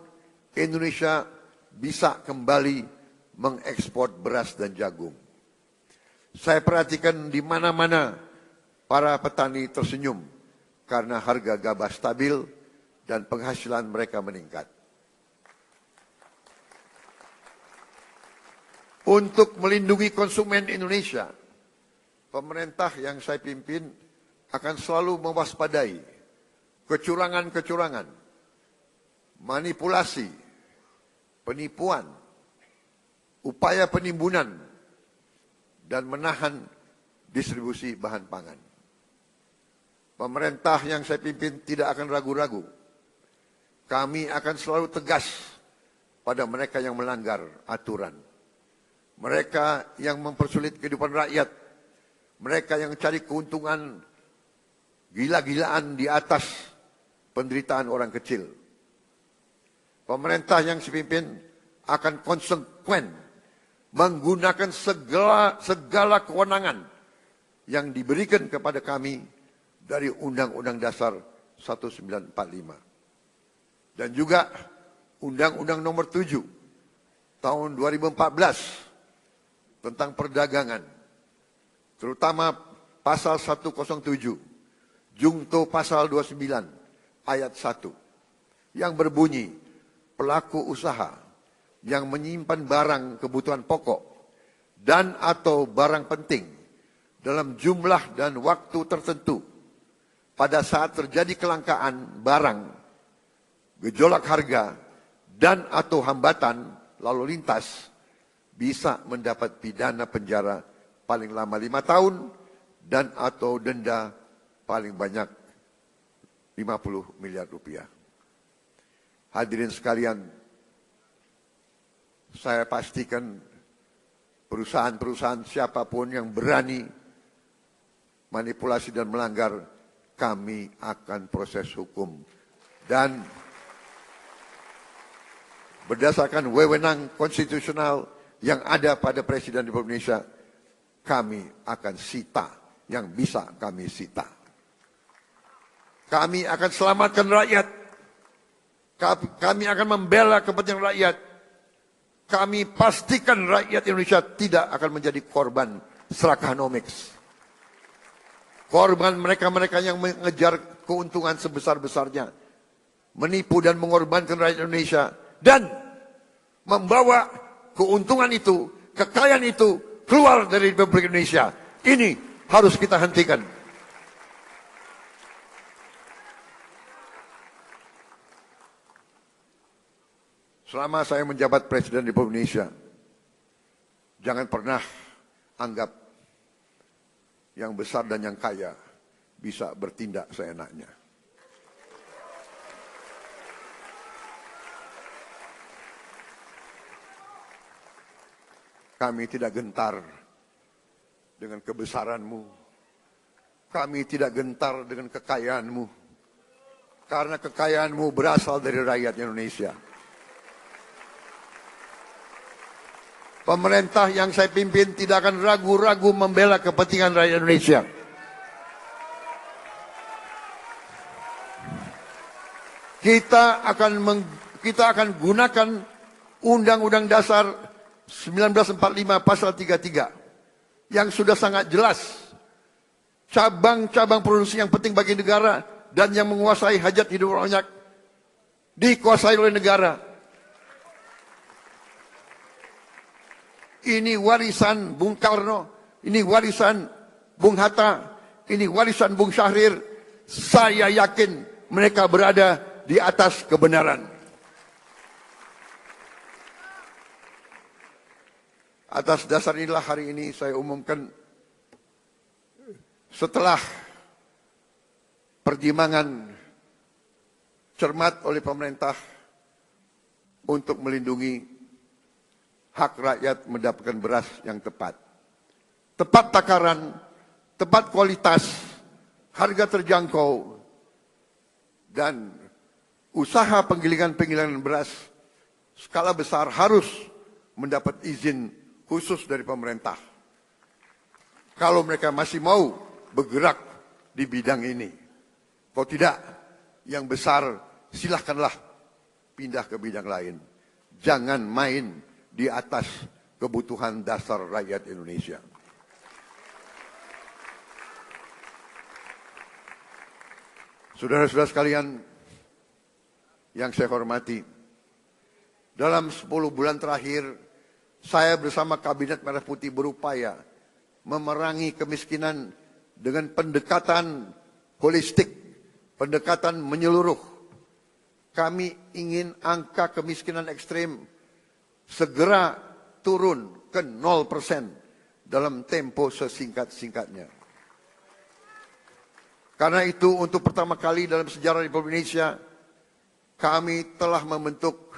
Indonesia bisa kembali mengekspor beras dan jagung. Saya perhatikan di mana-mana para petani tersenyum karena harga gabah stabil dan penghasilan mereka meningkat. Untuk melindungi konsumen Indonesia, pemerintah yang saya pimpin akan selalu mewaspadai kecurangan-kecurangan, manipulasi, penipuan, upaya penimbunan, dan menahan distribusi bahan pangan. Pemerintah yang saya pimpin tidak akan ragu-ragu. Kami akan selalu tegas pada mereka yang melanggar aturan. Mereka yang mempersulit kehidupan rakyat. Mereka yang cari keuntungan gila-gilaan di atas penderitaan orang kecil. Pemerintah yang saya pimpin akan konsekuen menggunakan segala kewenangan yang diberikan kepada kami dari Undang-Undang Dasar 1945. Dan juga Undang-Undang Nomor 7 tahun 2014 tentang perdagangan. Terutama pasal 107, Jungto pasal 29 ayat 1 yang berbunyi pelaku usaha yang menyimpan barang kebutuhan pokok dan atau barang penting dalam jumlah dan waktu tertentu pada saat terjadi kelangkaan barang, gejolak harga, dan atau hambatan lalu lintas bisa mendapat pidana penjara paling lama 5 tahun dan atau denda paling banyak 50 miliar rupiah. Hadirin sekalian, saya pastikan perusahaan-perusahaan siapapun yang berani manipulasi dan melanggar, kami akan proses hukum. Dan berdasarkan wewenang konstitusional yang ada pada Presiden Republik Indonesia, kami akan sita yang bisa kami sita. Kami akan selamatkan rakyat. Kami akan membela kepentingan rakyat. Kami pastikan rakyat Indonesia tidak akan menjadi korban serakanomics. Korban mereka-mereka yang mengejar keuntungan sebesar-besarnya. Menipu dan mengorbankan rakyat Indonesia. Dan membawa keuntungan itu, kekayaan itu keluar dari Republik Indonesia. Ini harus kita hentikan. Selama saya menjabat Presiden Republik Indonesia, jangan pernah anggap yang besar dan yang kaya bisa bertindak seenaknya. Kami tidak gentar dengan kebesaranmu. Kami tidak gentar dengan kekayaanmu. Karena kekayaanmu berasal dari rakyat Indonesia. Pemerintah yang saya pimpin tidak akan ragu-ragu membela kepentingan rakyat Indonesia. Kita akan gunakan Undang-Undang Dasar 1945 pasal 33 yang sudah sangat jelas. Cabang-cabang produksi yang penting bagi negara dan yang menguasai hajat hidup banyak dikuasai oleh negara. Ini warisan Bung Karno, ini warisan Bung Hatta, ini warisan Bung Syahrir. Saya yakin mereka berada di atas kebenaran. Atas dasar inilah hari ini saya umumkan, setelah pertimbangan cermat oleh pemerintah, untuk melindungi hak rakyat mendapatkan beras yang tepat. Tepat takaran, tepat kualitas, harga terjangkau, dan usaha penggilingan beras skala besar harus mendapat izin khusus dari pemerintah. Kalau mereka masih mau bergerak di bidang ini. Kalau tidak, yang besar silahkanlah pindah ke bidang lain. Jangan main di atas kebutuhan dasar rakyat Indonesia. Saudara-saudara sekalian yang saya hormati, dalam 10 bulan terakhir, saya bersama Kabinet Merah Putih berupaya memerangi kemiskinan dengan pendekatan holistik, pendekatan menyeluruh. Kami ingin angka kemiskinan ekstrim segera turun ke 0% dalam tempo sesingkat-singkatnya. Karena itu untuk pertama kali dalam sejarah Republik Indonesia, kami telah membentuk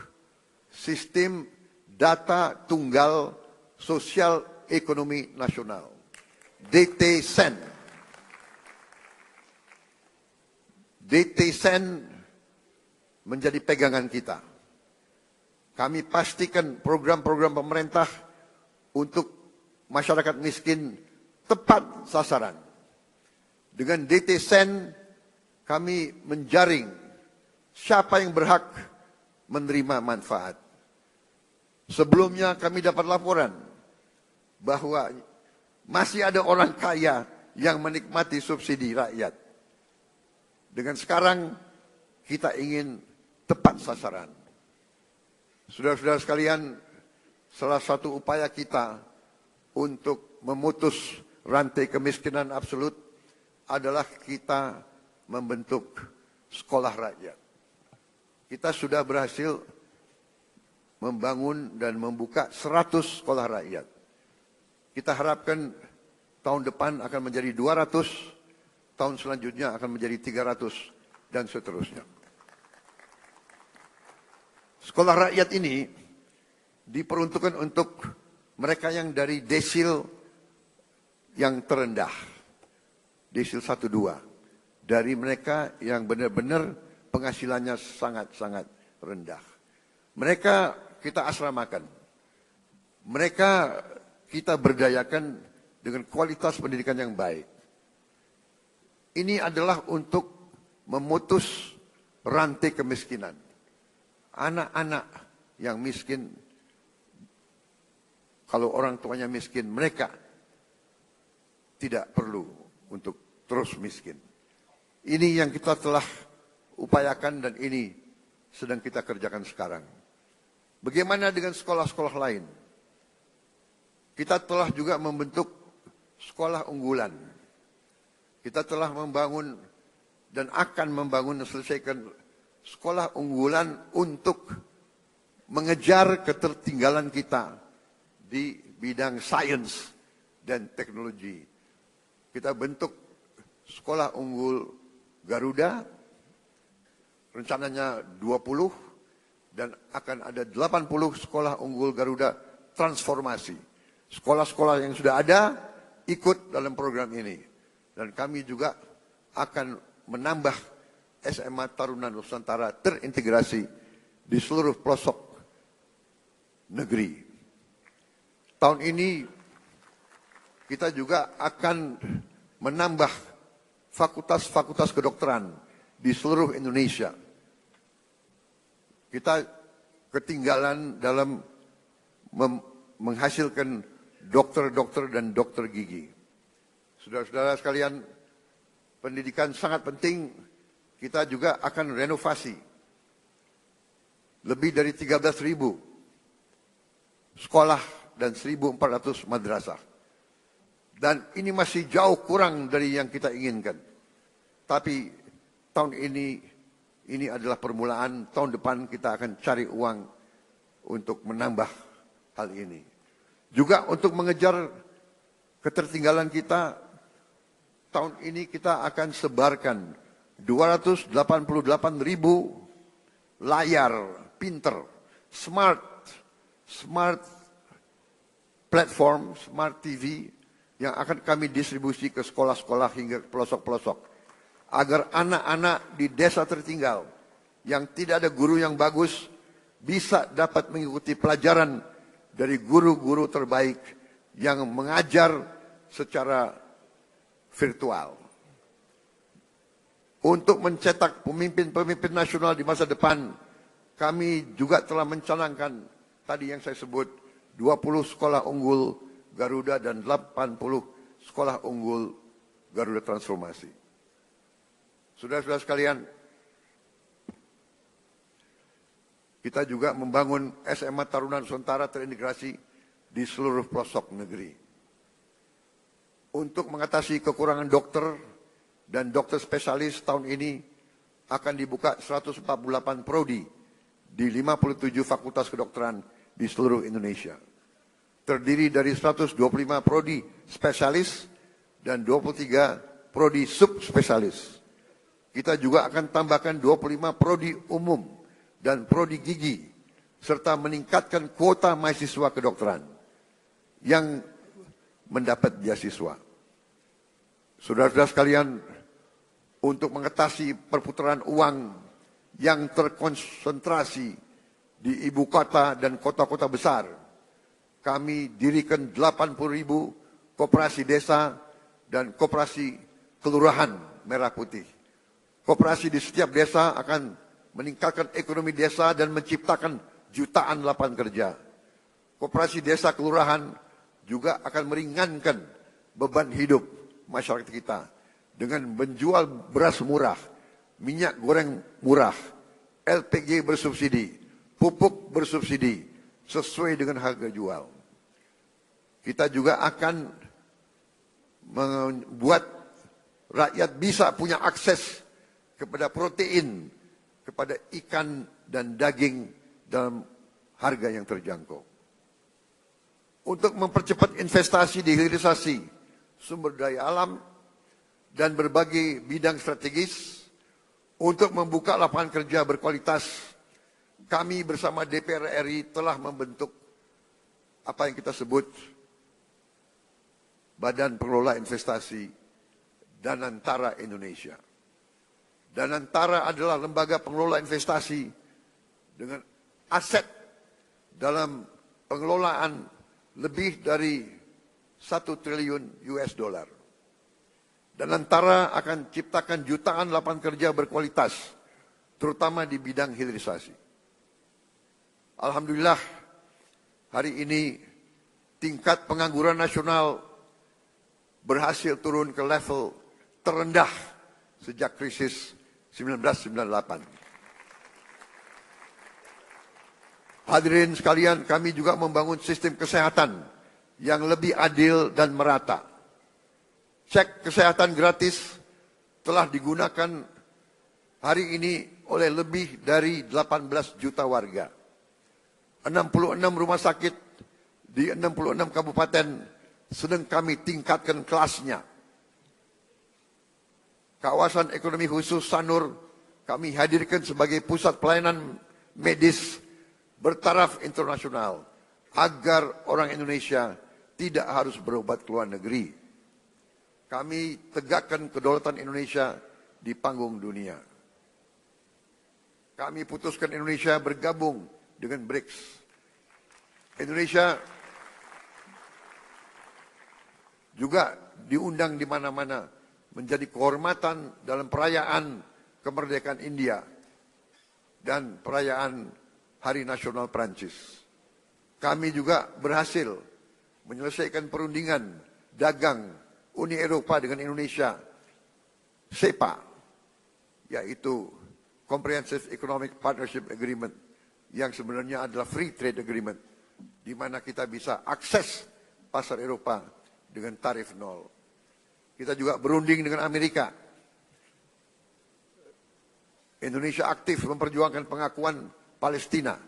sistem data tunggal sosial ekonomi nasional, DTSEN. DTSEN menjadi pegangan kita. Kami pastikan program-program pemerintah untuk masyarakat miskin tepat sasaran. Dengan DTSEN kami menjaring siapa yang berhak menerima manfaat. Sebelumnya kami dapat laporan bahwa masih ada orang kaya yang menikmati subsidi rakyat. Dengan sekarang kita ingin tepat sasaran. Saudara-saudara sekalian, salah satu upaya kita untuk memutus rantai kemiskinan absolut adalah kita membentuk sekolah rakyat. Kita sudah berhasil membangun dan membuka 100 sekolah rakyat. Kita harapkan tahun depan akan menjadi 200, tahun selanjutnya akan menjadi 300, dan seterusnya. Sekolah rakyat ini diperuntukkan untuk mereka yang dari desil yang terendah, desil 1-2. Dari mereka yang benar-benar penghasilannya sangat-sangat rendah. Mereka kita asramakan. Mereka kita berdayakan dengan kualitas pendidikan yang baik. Ini adalah untuk memutus rantai kemiskinan. Anak-anak yang miskin, kalau orang tuanya miskin, mereka tidak perlu untuk terus miskin. Ini yang kita telah upayakan dan ini sedang kita kerjakan sekarang. Bagaimana dengan sekolah-sekolah lain? Kita telah juga membentuk sekolah unggulan. Kita telah membangun dan akan membangun dan selesaikan sekolah unggulan untuk mengejar ketertinggalan kita di bidang sains dan teknologi. Kita bentuk sekolah unggul Garuda, rencananya 20, dan akan ada 80 sekolah unggul Garuda transformasi. Sekolah-sekolah yang sudah ada ikut dalam program ini. Dan kami juga akan menambah SMA Taruna Nusantara terintegrasi di seluruh pelosok negeri. Tahun ini kita juga akan menambah fakultas-fakultas kedokteran di seluruh Indonesia. Kita ketinggalan dalam menghasilkan dokter-dokter dan dokter gigi. Saudara-saudara sekalian, pendidikan sangat penting. Kita juga akan renovasi lebih dari 13.000 sekolah dan 1.400 madrasah. Dan ini masih jauh kurang dari yang kita inginkan. Tapi tahun ini adalah permulaan. Tahun depan kita akan cari uang untuk menambah hal ini. Juga untuk mengejar ketertinggalan kita, tahun ini kita akan sebarkan 288.000 layar pinter smart platform, smart TV yang akan kami distribusi ke sekolah-sekolah hingga ke pelosok-pelosok. Agar anak-anak di desa tertinggal yang tidak ada guru yang bagus bisa dapat mengikuti pelajaran dari guru-guru terbaik yang mengajar secara virtual. Untuk mencetak pemimpin-pemimpin nasional di masa depan, kami juga telah mencanangkan tadi yang saya sebut 20 sekolah unggul Garuda dan 80 sekolah unggul Garuda Transformasi. Saudara-saudara sekalian, kita juga membangun SMA Taruna Nusantara terintegrasi di seluruh pelosok negeri. Untuk mengatasi kekurangan dokter dan dokter spesialis tahun ini akan dibuka 148 prodi di 57 fakultas kedokteran di seluruh Indonesia. Terdiri dari 125 prodi spesialis dan 23 prodi subspesialis. Kita juga akan tambahkan 25 prodi umum dan prodi gigi, serta meningkatkan kuota mahasiswa kedokteran yang mendapat beasiswa. Saudara-saudara sekalian, untuk mengatasi perputaran uang yang terkonsentrasi di ibu kota dan kota-kota besar, kami dirikan 80.000 koperasi desa dan koperasi kelurahan merah putih. Koperasi di setiap desa akan meningkatkan ekonomi desa dan menciptakan jutaan lapangan kerja. Koperasi desa kelurahan juga akan meringankan beban hidup masyarakat kita dengan menjual beras murah, minyak goreng murah, LPG bersubsidi, pupuk bersubsidi sesuai dengan harga jual. Kita juga akan membuat rakyat bisa punya akses kepada protein, kepada ikan dan daging dalam harga yang terjangkau. Untuk mempercepat investasi di hilirisasi sumber daya alam dan berbagai bidang strategis, untuk membuka lapangan kerja berkualitas, kami bersama DPR RI telah membentuk apa yang kita sebut Badan Pengelola Investasi Danantara Indonesia. Danantara adalah lembaga pengelola investasi dengan aset dalam pengelolaan lebih dari 1 triliun US dollar. Danantara akan ciptakan jutaan lapangan kerja berkualitas, terutama di bidang hilirisasi. Alhamdulillah, hari ini tingkat pengangguran nasional berhasil turun ke level terendah sejak krisis 1998. Hadirin sekalian, kami juga membangun sistem kesehatan yang lebih adil dan merata. Cek kesehatan gratis telah digunakan hari ini oleh lebih dari 18 juta warga. 66 rumah sakit di 66 kabupaten sedang kami tingkatkan kelasnya. Kawasan ekonomi khusus Sanur kami hadirkan sebagai pusat pelayanan medis bertaraf internasional agar orang Indonesia tidak harus berobat ke luar negeri. Kami tegakkan kedaulatan Indonesia di panggung dunia. Kami putuskan Indonesia bergabung dengan BRICS. Indonesia juga diundang di mana-mana menjadi kehormatan dalam perayaan kemerdekaan India dan perayaan Hari Nasional Prancis. Kami juga berhasil menyelesaikan perundingan dagang Uni Eropa dengan Indonesia, SEPA, yaitu Comprehensive Economic Partnership Agreement, yang sebenarnya adalah Free Trade Agreement, di mana kita bisa akses pasar Eropa dengan tarif nol. Kita juga berunding dengan Amerika. Indonesia aktif memperjuangkan pengakuan Palestina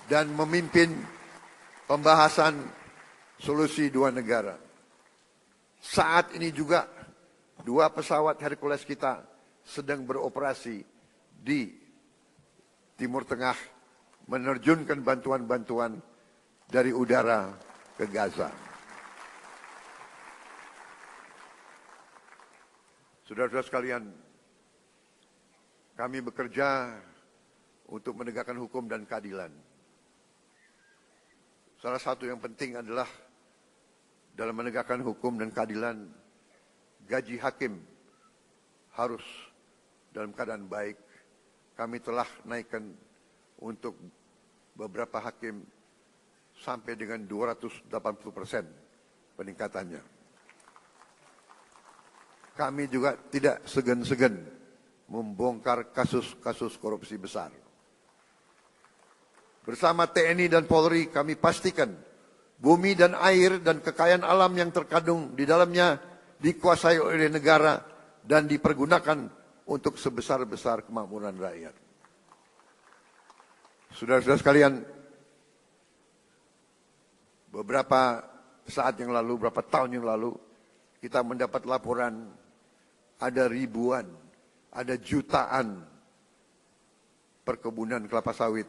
dan memimpin pembahasan solusi dua negara. Saat ini juga 2 pesawat Hercules kita sedang beroperasi di Timur Tengah menerjunkan bantuan-bantuan dari udara ke Gaza. Saudara-saudara sekalian, kami bekerja untuk menegakkan hukum dan keadilan. Salah satu yang penting adalah dalam menegakkan hukum dan keadilan, gaji hakim harus dalam keadaan baik. Kami telah naikkan untuk beberapa hakim sampai dengan 280% peningkatannya. Kami juga tidak segan-segan membongkar kasus-kasus korupsi besar. Bersama TNI dan Polri kami pastikan bumi dan air dan kekayaan alam yang terkandung di dalamnya dikuasai oleh negara dan dipergunakan untuk sebesar-besar kemakmuran rakyat. Saudara-saudara sekalian, beberapa saat yang lalu, beberapa tahun yang lalu, kita mendapat laporan ada ribuan, ada jutaan perkebunan kelapa sawit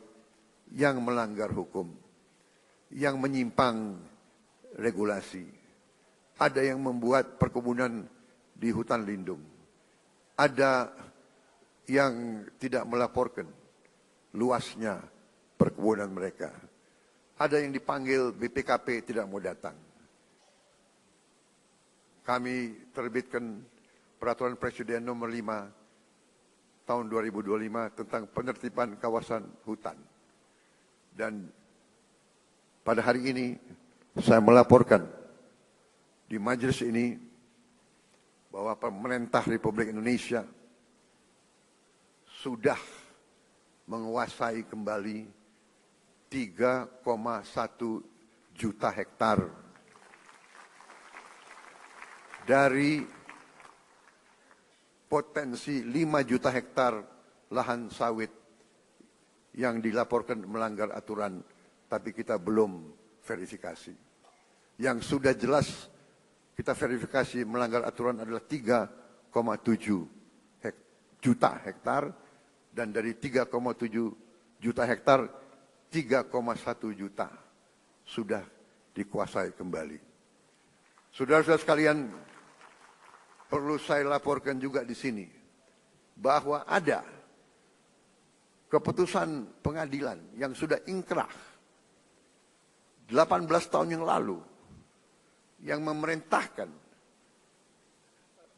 yang melanggar hukum, yang menyimpang regulasi. Ada yang membuat perkebunan di hutan lindung. Ada yang tidak melaporkan luasnya perkebunan mereka. Ada yang dipanggil BPKP tidak mau datang. Kami terbitkan Peraturan Presiden nomor 5 tahun 2025 tentang penertiban kawasan hutan. Dan pada hari ini saya melaporkan di majelis ini bahwa pemerintah Republik Indonesia sudah menguasai kembali 3,1 juta hektar dari potensi 5 juta hektar lahan sawit yang dilaporkan melanggar aturan, tapi kita belum verifikasi. Yang sudah jelas kita verifikasi melanggar aturan adalah 3,7 juta hektar, dan dari 3,7 juta hektar, 3,1 juta sudah dikuasai kembali. Saudara-saudara sekalian, perlu saya laporkan juga di sini bahwa ada keputusan pengadilan yang sudah ingkrah 18 tahun yang lalu yang memerintahkan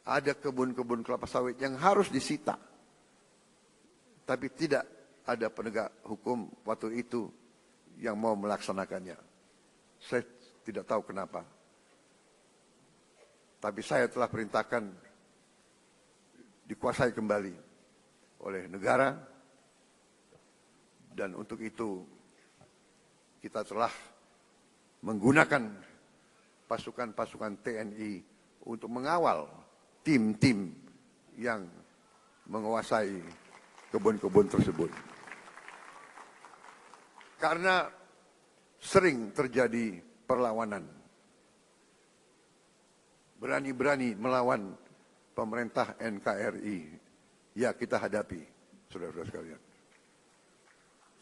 ada kebun-kebun kelapa sawit yang harus disita, tapi tidak ada penegak hukum waktu itu yang mau melaksanakannya. Saya tidak tahu kenapa. Tapi saya telah perintahkan dikuasai kembali oleh negara, dan untuk itu kita telah menggunakan pasukan-pasukan TNI untuk mengawal tim-tim yang menguasai kebun-kebun tersebut. Karena sering terjadi perlawanan. Berani-berani melawan pemerintah NKRI. Ya, kita hadapi, saudara-saudara sekalian.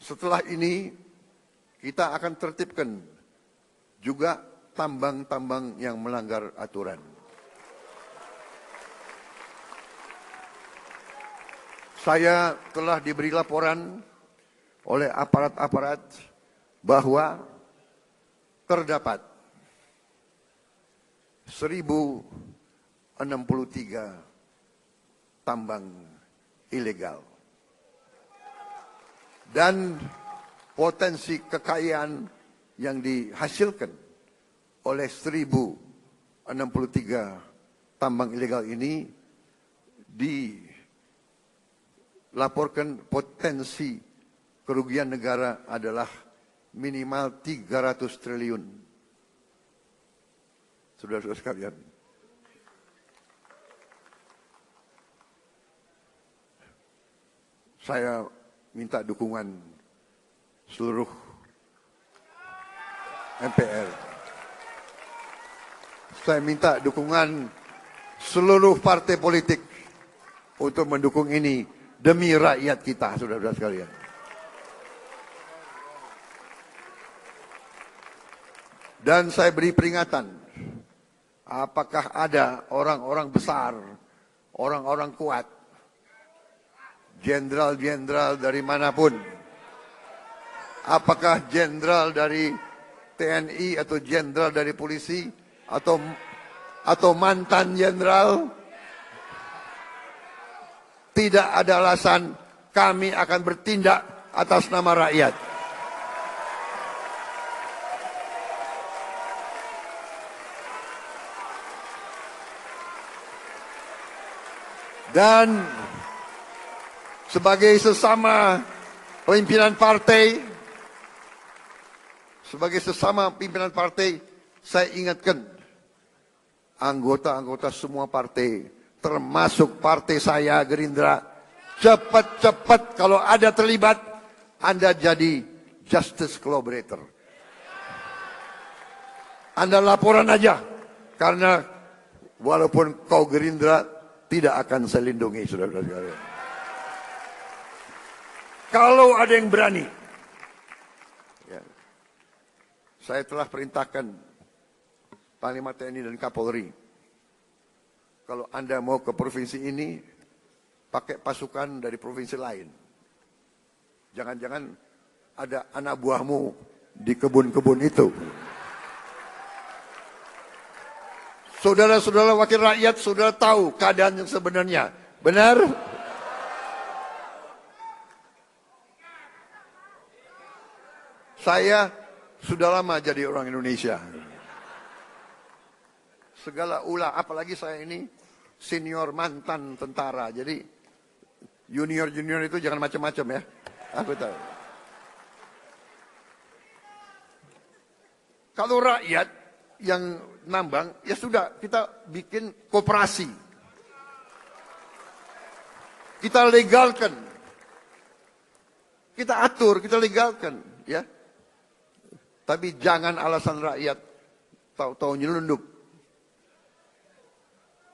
Setelah ini, kita akan tertibkan juga tambang-tambang yang melanggar aturan. Saya telah diberi laporan oleh aparat-aparat bahwa terdapat 1.063 tambang ilegal. Dan potensi kekayaan yang dihasilkan oleh 1.063 tambang ilegal ini dilaporkan potensi kerugian negara adalah minimal 300 triliun. Saudara-saudara sekalian, saya minta dukungan seluruh MPR. Saya minta dukungan seluruh partai politik untuk mendukung ini demi rakyat kita, saudara-saudara sekalian. Dan saya beri peringatan, apakah ada orang-orang besar, orang-orang kuat, jenderal-jenderal dari manapun, apakah jenderal dari TNI atau jenderal dari polisi atau mantan jenderal, tidak ada alasan kami akan bertindak atas nama rakyat. Dan sebagai sesama pimpinan partai, saya ingatkan anggota-anggota semua partai, termasuk partai saya Gerindra, cepat-cepat kalau ada terlibat, Anda jadi justice collaborator. Anda laporan aja, karena walaupun kau Gerindra, tidak akan saya lindungi, saudara-saudara. Kalau ada yang berani, ya, saya telah perintahkan Panglima TNI dan Kapolri, kalau Anda mau ke provinsi ini, pakai pasukan dari provinsi lain. Jangan-jangan ada anak buahmu di kebun-kebun itu. Saudara-saudara wakil rakyat, saudara tahu keadaan yang sebenarnya. Benar? Saya sudah lama jadi orang Indonesia. Segala ulah, apalagi saya ini senior mantan tentara. Jadi junior-junior itu jangan macam-macam ya. Aku tahu. Kalau rakyat yang nambang, ya sudah, kita bikin koperasi. Kita legalkan. Kita atur, kita legalkan, ya. Tapi jangan alasan rakyat tahu-tahu nyelundup.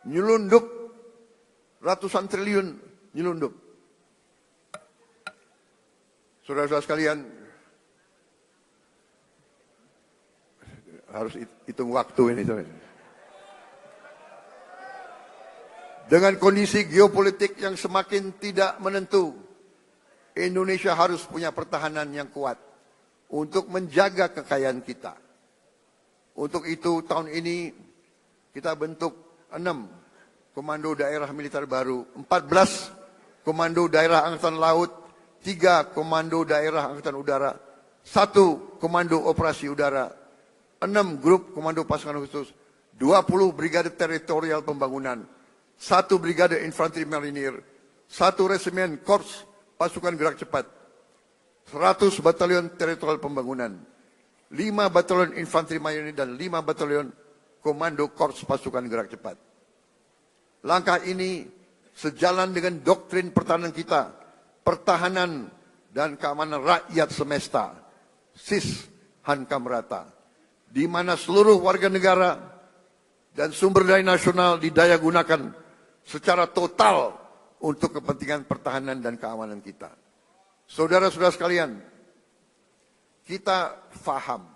Nyelundup ratusan triliun nyelundup. Saudara-saudara sekalian, harus hitung waktu ini. Dengan kondisi geopolitik yang semakin tidak menentu, Indonesia harus punya pertahanan yang kuat untuk menjaga kekayaan kita. Untuk itu tahun ini kita bentuk 6 komando daerah militer baru, 14 komando daerah angkatan laut, 3 komando daerah angkatan udara, 1 komando operasi udara, 6 grup komando pasukan khusus, 20 brigade teritorial pembangunan, 1 brigade infanteri marinir, 1 resimen korps pasukan gerak cepat, 100 batalion teritorial pembangunan, 5 batalion infanteri marinir dan 5 batalion komando korps pasukan gerak cepat. Langkah ini sejalan dengan doktrin pertahanan kita, pertahanan dan keamanan rakyat semesta, SIS Hankam Rata, di mana seluruh warga negara dan sumber daya nasional didaya gunakan secara total untuk kepentingan pertahanan dan keamanan kita. Saudara-saudara sekalian, kita faham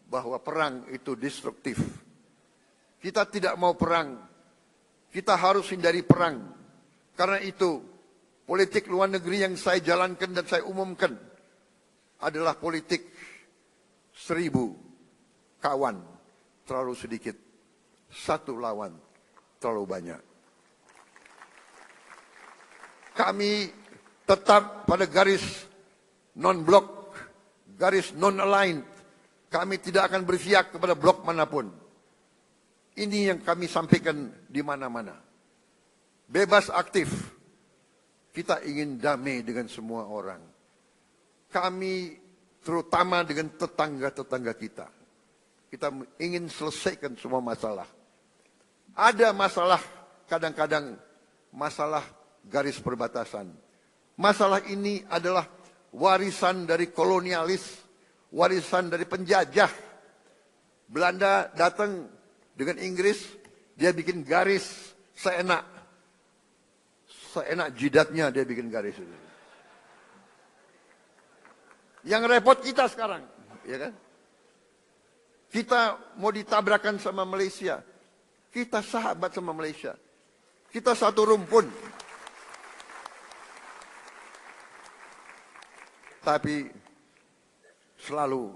bahwa perang itu destruktif. Kita tidak mau perang, kita harus hindari perang. Karena itu, politik luar negeri yang saya jalankan dan saya umumkan adalah politik 1000 kawan terlalu sedikit, 1 lawan terlalu banyak. Kami tetap pada garis non-blok, garis non-aligned. Kami tidak akan berpihak kepada blok manapun. Ini yang kami sampaikan di mana-mana. Bebas aktif. Kita ingin damai dengan semua orang. Kami terutama dengan tetangga-tetangga kita. Kita ingin selesaikan semua masalah. Ada masalah, kadang-kadang masalah garis perbatasan. Masalah ini adalah warisan dari kolonialis, warisan dari penjajah. Belanda datang dengan Inggris, dia bikin garis seenak jidatnya dia bikin garis. Yang repot kita sekarang, ya kan? Kita mau ditabrakan sama Malaysia. Kita sahabat sama Malaysia. Kita satu rumpun. Tapi selalu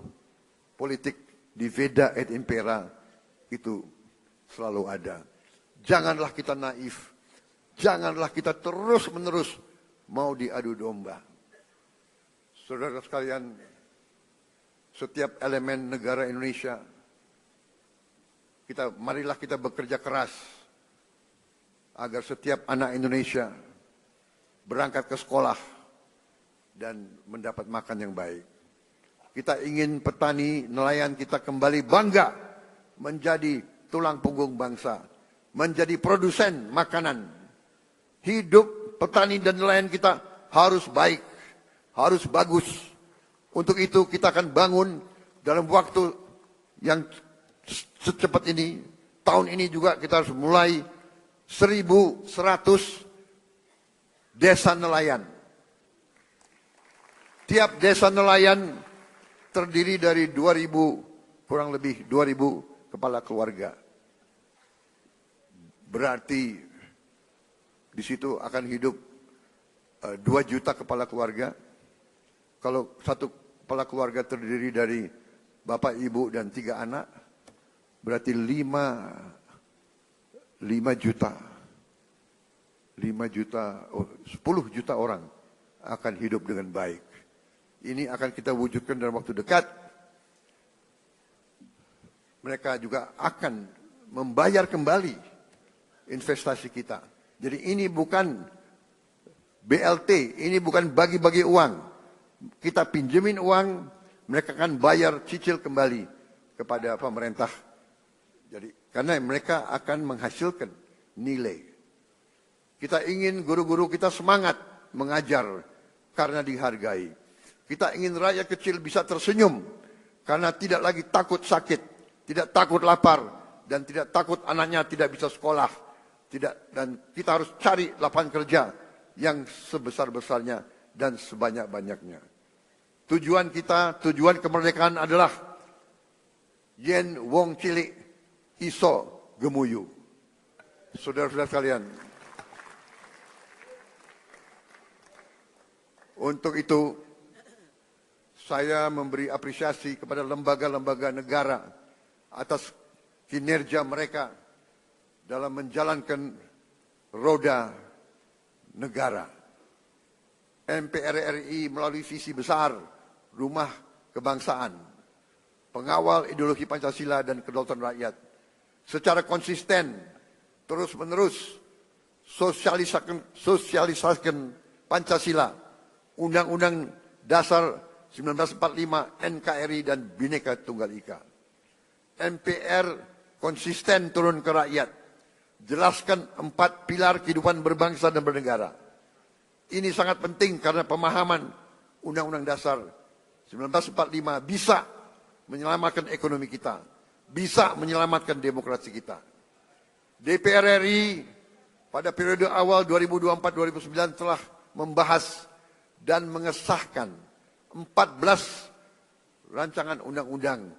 politik divida et impera itu selalu ada. Janganlah kita naif. Janganlah kita terus-menerus mau diadu domba. Saudara sekalian, setiap elemen negara Indonesia, marilah kita bekerja keras agar setiap anak Indonesia berangkat ke sekolah dan mendapat makan yang baik. Kita ingin petani, nelayan kita kembali bangga menjadi tulang punggung bangsa, menjadi produsen makanan. Hidup petani dan nelayan kita harus baik, harus bagus. Untuk itu kita akan bangun dalam waktu yang secepat ini. Tahun ini juga kita harus mulai 1.100 desa nelayan. Tiap desa nelayan terdiri dari 2.000, kurang lebih 2.000 kepala keluarga. Berarti di situ akan hidup 2 juta kepala keluarga. Kalau satu kepala keluarga terdiri dari bapak, ibu, dan 3 anak, berarti 5 juta. 10 juta orang akan hidup dengan baik. Ini akan kita wujudkan dalam waktu dekat. Mereka juga akan membayar kembali investasi kita. Jadi ini bukan BLT, ini bukan bagi-bagi uang. Kita pinjemin uang, mereka akan bayar cicil kembali kepada pemerintah. Jadi karena mereka akan menghasilkan nilai. Kita ingin guru-guru kita semangat mengajar karena dihargai. Kita ingin rakyat kecil bisa tersenyum karena tidak lagi takut sakit, tidak takut lapar, dan tidak takut anaknya tidak bisa sekolah. Dan kita harus cari lapangan kerja yang sebesar-besarnya dan sebanyak-banyaknya. Tujuan kita, tujuan kemerdekaan adalah yen wong cilik iso gemuyu. Saudara-saudara sekalian, untuk itu saya memberi apresiasi kepada lembaga-lembaga negara atas kinerja mereka dalam menjalankan roda negara. MPR RI melalui visi besar Rumah Kebangsaan, pengawal ideologi Pancasila dan kedaulatan rakyat, secara konsisten terus-menerus sosialisasikan Pancasila, Undang-Undang Dasar 1945, NKRI, dan Bhinneka Tunggal Ika. MPR konsisten turun ke rakyat, jelaskan 4 pilar kehidupan berbangsa dan bernegara. Ini sangat penting karena pemahaman Undang-Undang Dasar 1945 bisa menyelamatkan ekonomi kita, bisa menyelamatkan demokrasi kita. DPR RI pada periode awal 2024-2029 telah membahas dan mengesahkan 14 rancangan undang-undang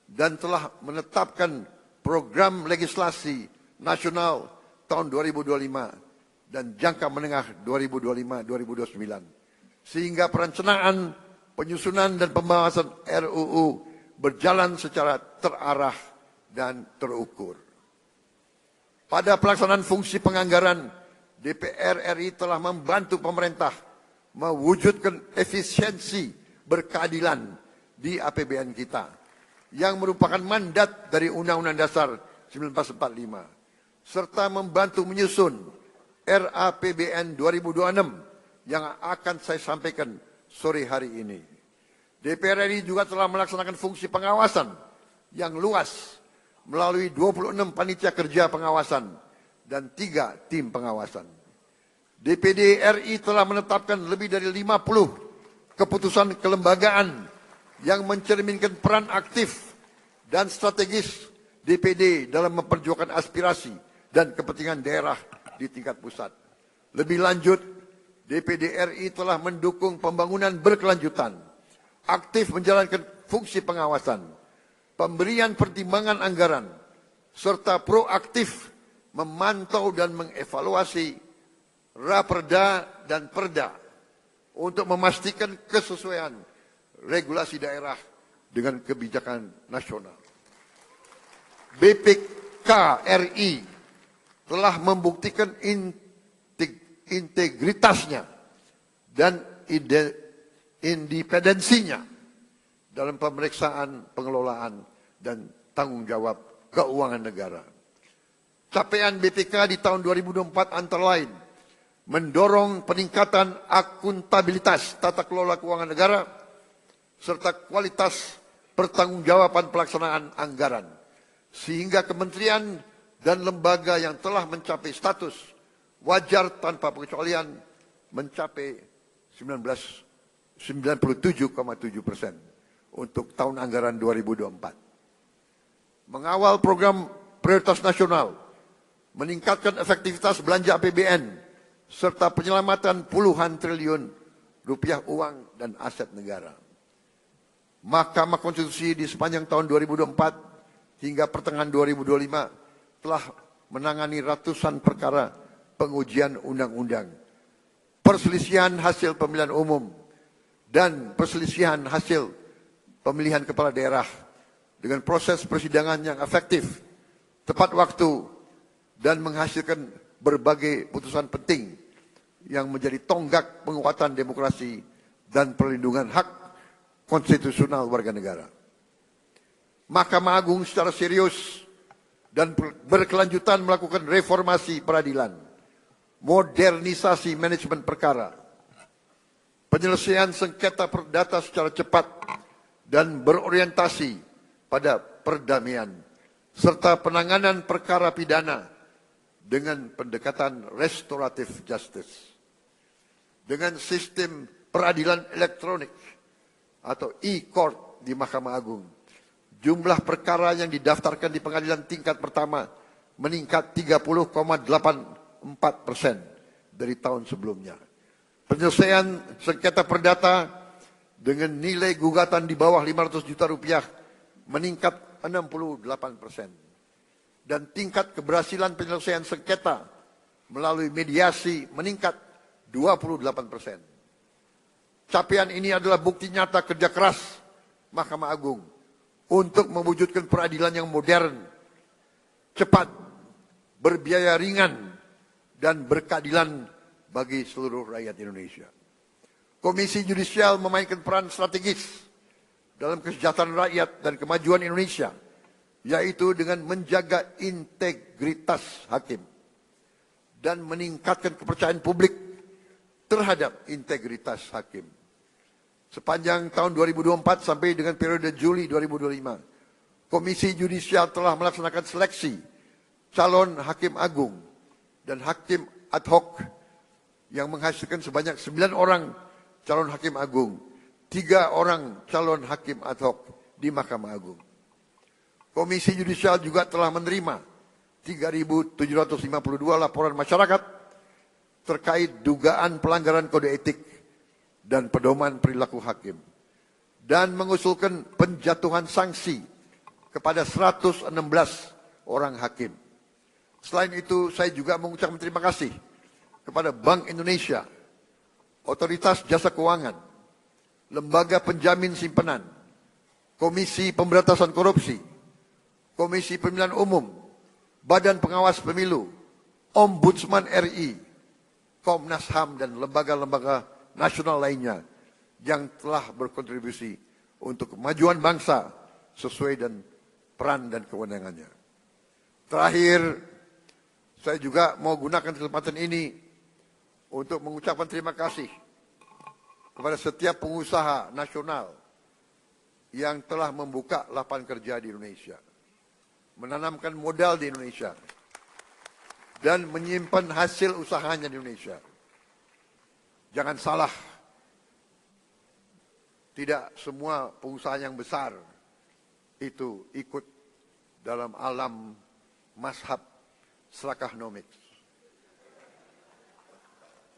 dan telah menetapkan program legislasi nasional tahun 2025 dan jangka menengah 2025-2029. Sehingga perencanaan, penyusunan dan pembahasan RUU berjalan secara terarah dan terukur. Pada pelaksanaan fungsi penganggaran, DPR RI telah membantu pemerintah mewujudkan efisiensi berkeadilan di APBN kita yang merupakan mandat dari Undang-Undang Dasar 1945 serta membantu menyusun RAPBN 2026 yang akan saya sampaikan sore hari ini. DPR RI juga telah melaksanakan fungsi pengawasan yang luas melalui 26 panitia kerja pengawasan dan 3 tim pengawasan. DPD RI telah menetapkan lebih dari 50 keputusan kelembagaan yang mencerminkan peran aktif dan strategis DPD dalam memperjuangkan aspirasi dan kepentingan daerah di tingkat pusat. Lebih lanjut, DPD RI telah mendukung pembangunan berkelanjutan, aktif menjalankan fungsi pengawasan, pemberian pertimbangan anggaran, serta proaktif memantau dan mengevaluasi Raperda dan Perda untuk memastikan kesesuaian regulasi daerah dengan kebijakan nasional. BPK RI telah membuktikan integritasnya dan independensinya dalam pemeriksaan pengelolaan dan tanggung jawab keuangan negara. Capaian BPK di tahun 2024 antara lain mendorong peningkatan akuntabilitas tata kelola keuangan negara serta kualitas pertanggungjawaban pelaksanaan anggaran, sehingga kementerian dan lembaga yang telah mencapai status wajar tanpa pengecualian mencapai 97,7% untuk tahun anggaran 2024. Mengawal program prioritas nasional, meningkatkan efektivitas belanja APBN, serta penyelamatan puluhan triliun rupiah uang dan aset negara. Mahkamah Konstitusi di sepanjang tahun 2024 hingga pertengahan 2025 telah menangani ratusan perkara pengujian undang-undang, perselisihan hasil pemilihan umum, dan perselisihan hasil pemilihan kepala daerah dengan proses persidangan yang efektif, tepat waktu, dan menghasilkan berbagai putusan penting yang menjadi tonggak penguatan demokrasi dan perlindungan hak konstitusional warga negara. Mahkamah Agung secara serius dan berkelanjutan melakukan reformasi peradilan, modernisasi manajemen perkara, penyelesaian sengketa perdata secara cepat dan berorientasi pada perdamaian, serta penanganan perkara pidana dengan pendekatan restoratif justice. Dengan sistem peradilan elektronik atau e-court di Mahkamah Agung, jumlah perkara yang didaftarkan di pengadilan tingkat pertama meningkat 30,84% dari tahun sebelumnya. Penyelesaian sengketa perdata dengan nilai gugatan di bawah 500 juta rupiah meningkat 68%. Dan tingkat keberhasilan penyelesaian sengketa melalui mediasi meningkat 28%. Capaian ini adalah bukti nyata kerja keras Mahkamah Agung untuk mewujudkan peradilan yang modern, cepat, berbiaya ringan, dan berkeadilan bagi seluruh rakyat Indonesia. Komisi Yudisial memainkan peran strategis dalam kesejahteraan rakyat dan kemajuan Indonesia, yaitu dengan menjaga integritas hakim dan meningkatkan kepercayaan publik terhadap integritas hakim. Sepanjang tahun 2024 sampai dengan periode Juli 2025, Komisi Yudisial telah melaksanakan seleksi calon hakim agung dan hakim ad hoc yang menghasilkan sebanyak 9 orang calon hakim agung, 3 orang calon hakim ad hoc di Mahkamah Agung. Komisi Yudisial juga telah menerima 3.752 laporan masyarakat terkait dugaan pelanggaran kode etik dan pedoman perilaku hakim, dan mengusulkan penjatuhan sanksi kepada 116 orang hakim. Selain itu, saya juga mengucapkan terima kasih kepada Bank Indonesia, Otoritas Jasa Keuangan, Lembaga Penjamin Simpanan, Komisi Pemberantasan Korupsi, Komisi Pemilihan Umum, Badan Pengawas Pemilu, Ombudsman RI, Komnas HAM, dan lembaga-lembaga nasional lainnya yang telah berkontribusi untuk kemajuan bangsa sesuai dengan peran dan kewenangannya. Terakhir, saya juga mau gunakan kesempatan ini untuk mengucapkan terima kasih kepada setiap pengusaha nasional yang telah membuka lapangan kerja di Indonesia, menanamkan modal di Indonesia, dan menyimpan hasil usahanya di Indonesia. Jangan salah, tidak semua pengusaha yang besar itu ikut dalam alam mazhab Slakahnomics.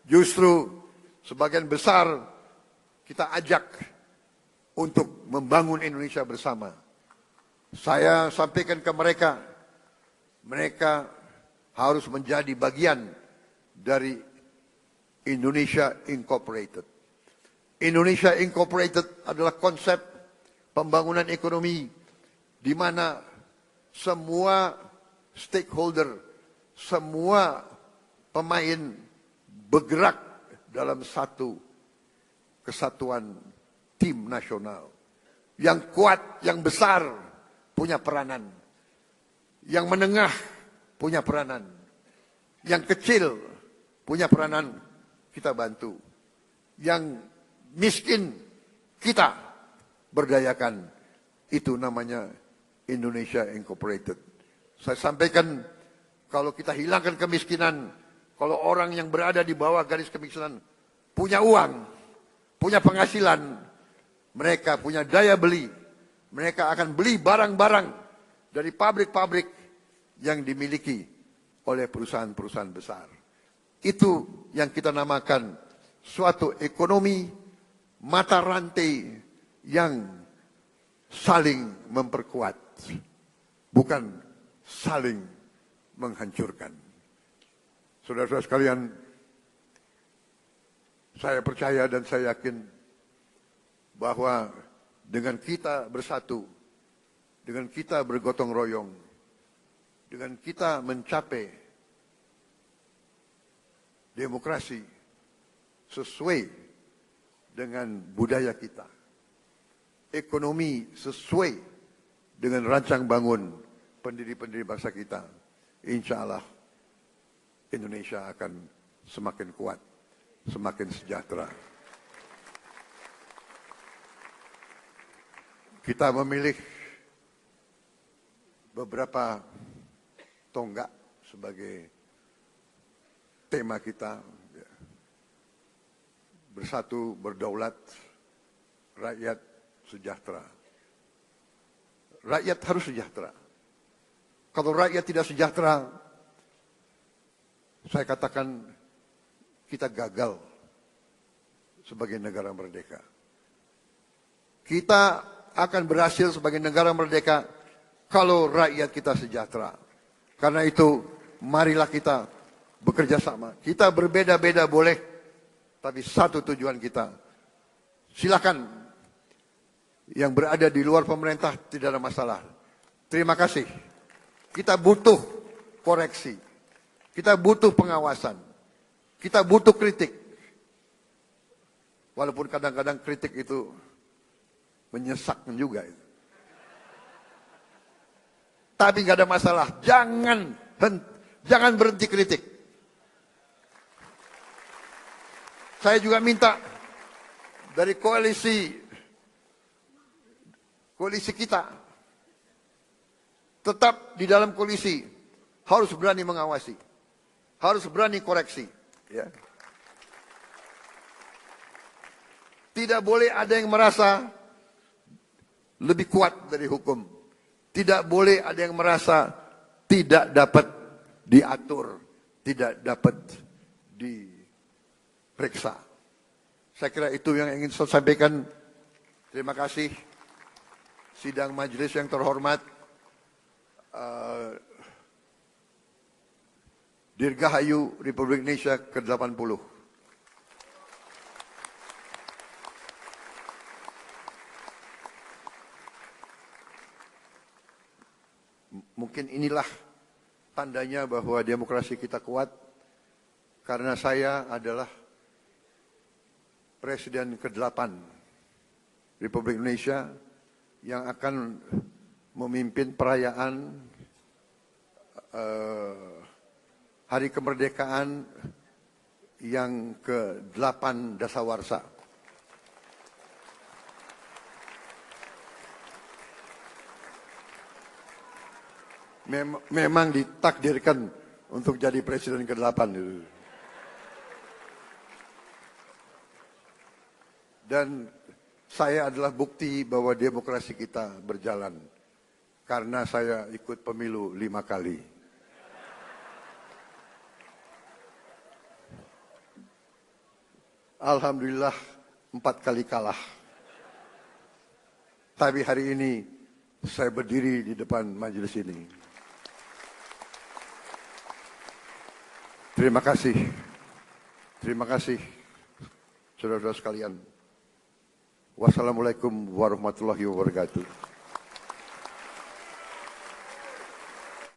Justru sebagian besar kita ajak untuk membangun Indonesia bersama, Saya sampaikan ke mereka, mereka harus menjadi bagian dari Indonesia Incorporated. Indonesia Incorporated adalah konsep pembangunan ekonomi di mana semua stakeholder, semua pemain bergerak dalam satu kesatuan tim nasional. Yang kuat, yang besar punya peranan. Yang menengah punya peranan. Yang kecil punya peranan, kita bantu. Yang miskin kita berdayakan. Itu namanya Indonesia Incorporated. Saya sampaikan, kalau kita hilangkan kemiskinan, kalau orang yang berada di bawah garis kemiskinan punya uang, punya penghasilan, mereka punya daya beli, mereka akan beli barang-barang dari pabrik-pabrik yang dimiliki oleh perusahaan-perusahaan besar. Itu yang kita namakan suatu ekonomi mata rantai yang saling memperkuat, bukan saling menghancurkan. Saudara-saudara sekalian, saya percaya dan saya yakin bahwa dengan kita bersatu, dengan kita bergotong royong, dengan kita mencapai demokrasi sesuai dengan budaya kita, ekonomi sesuai dengan rancang bangun pendiri-pendiri bangsa kita, insya Allah Indonesia akan semakin kuat, semakin sejahtera. Kita memilih beberapa tonggak sebagai tema kita. Bersatu, berdaulat, rakyat sejahtera. Rakyat harus sejahtera. Kalau rakyat tidak sejahtera, saya katakan kita gagal sebagai negara merdeka. Kita akan berhasil sebagai negara merdeka kalau rakyat kita sejahtera. Karena itu, marilah kita bekerja sama. Kita berbeda-beda boleh, tapi satu tujuan kita. Silakan yang berada di luar pemerintah tidak ada masalah. Terima kasih. Kita butuh koreksi. Kita butuh pengawasan. Kita butuh kritik. Walaupun kadang-kadang kritik itu menyesakkan juga itu. Tapi nggak ada masalah. Jangan berhenti kritik. Saya juga minta dari koalisi kita tetap di dalam koalisi harus berani mengawasi, harus berani koreksi. Ya. Tidak boleh ada yang merasa lebih kuat dari hukum. Tidak boleh ada yang merasa tidak dapat diatur, tidak dapat diperiksa. Saya kira itu yang ingin saya sampaikan. Terima kasih. Sidang majelis yang terhormat, Dirgahayu Republik Indonesia ke-80. Mungkin inilah tandanya bahwa demokrasi kita kuat, karena saya adalah Presiden ke-8 Republik Indonesia yang akan memimpin perayaan Hari Kemerdekaan yang ke-8 Dasawarsa. Memang ditakdirkan untuk jadi presiden ke-8 itu. Dan saya adalah bukti bahwa demokrasi kita berjalan. Karena saya ikut pemilu 5 kali. Alhamdulillah 4 kali kalah. Tapi hari ini saya berdiri di depan majelis ini. Terima kasih. Terima kasih, saudara-saudara sekalian. Wassalamualaikum warahmatullahi wabarakatuh.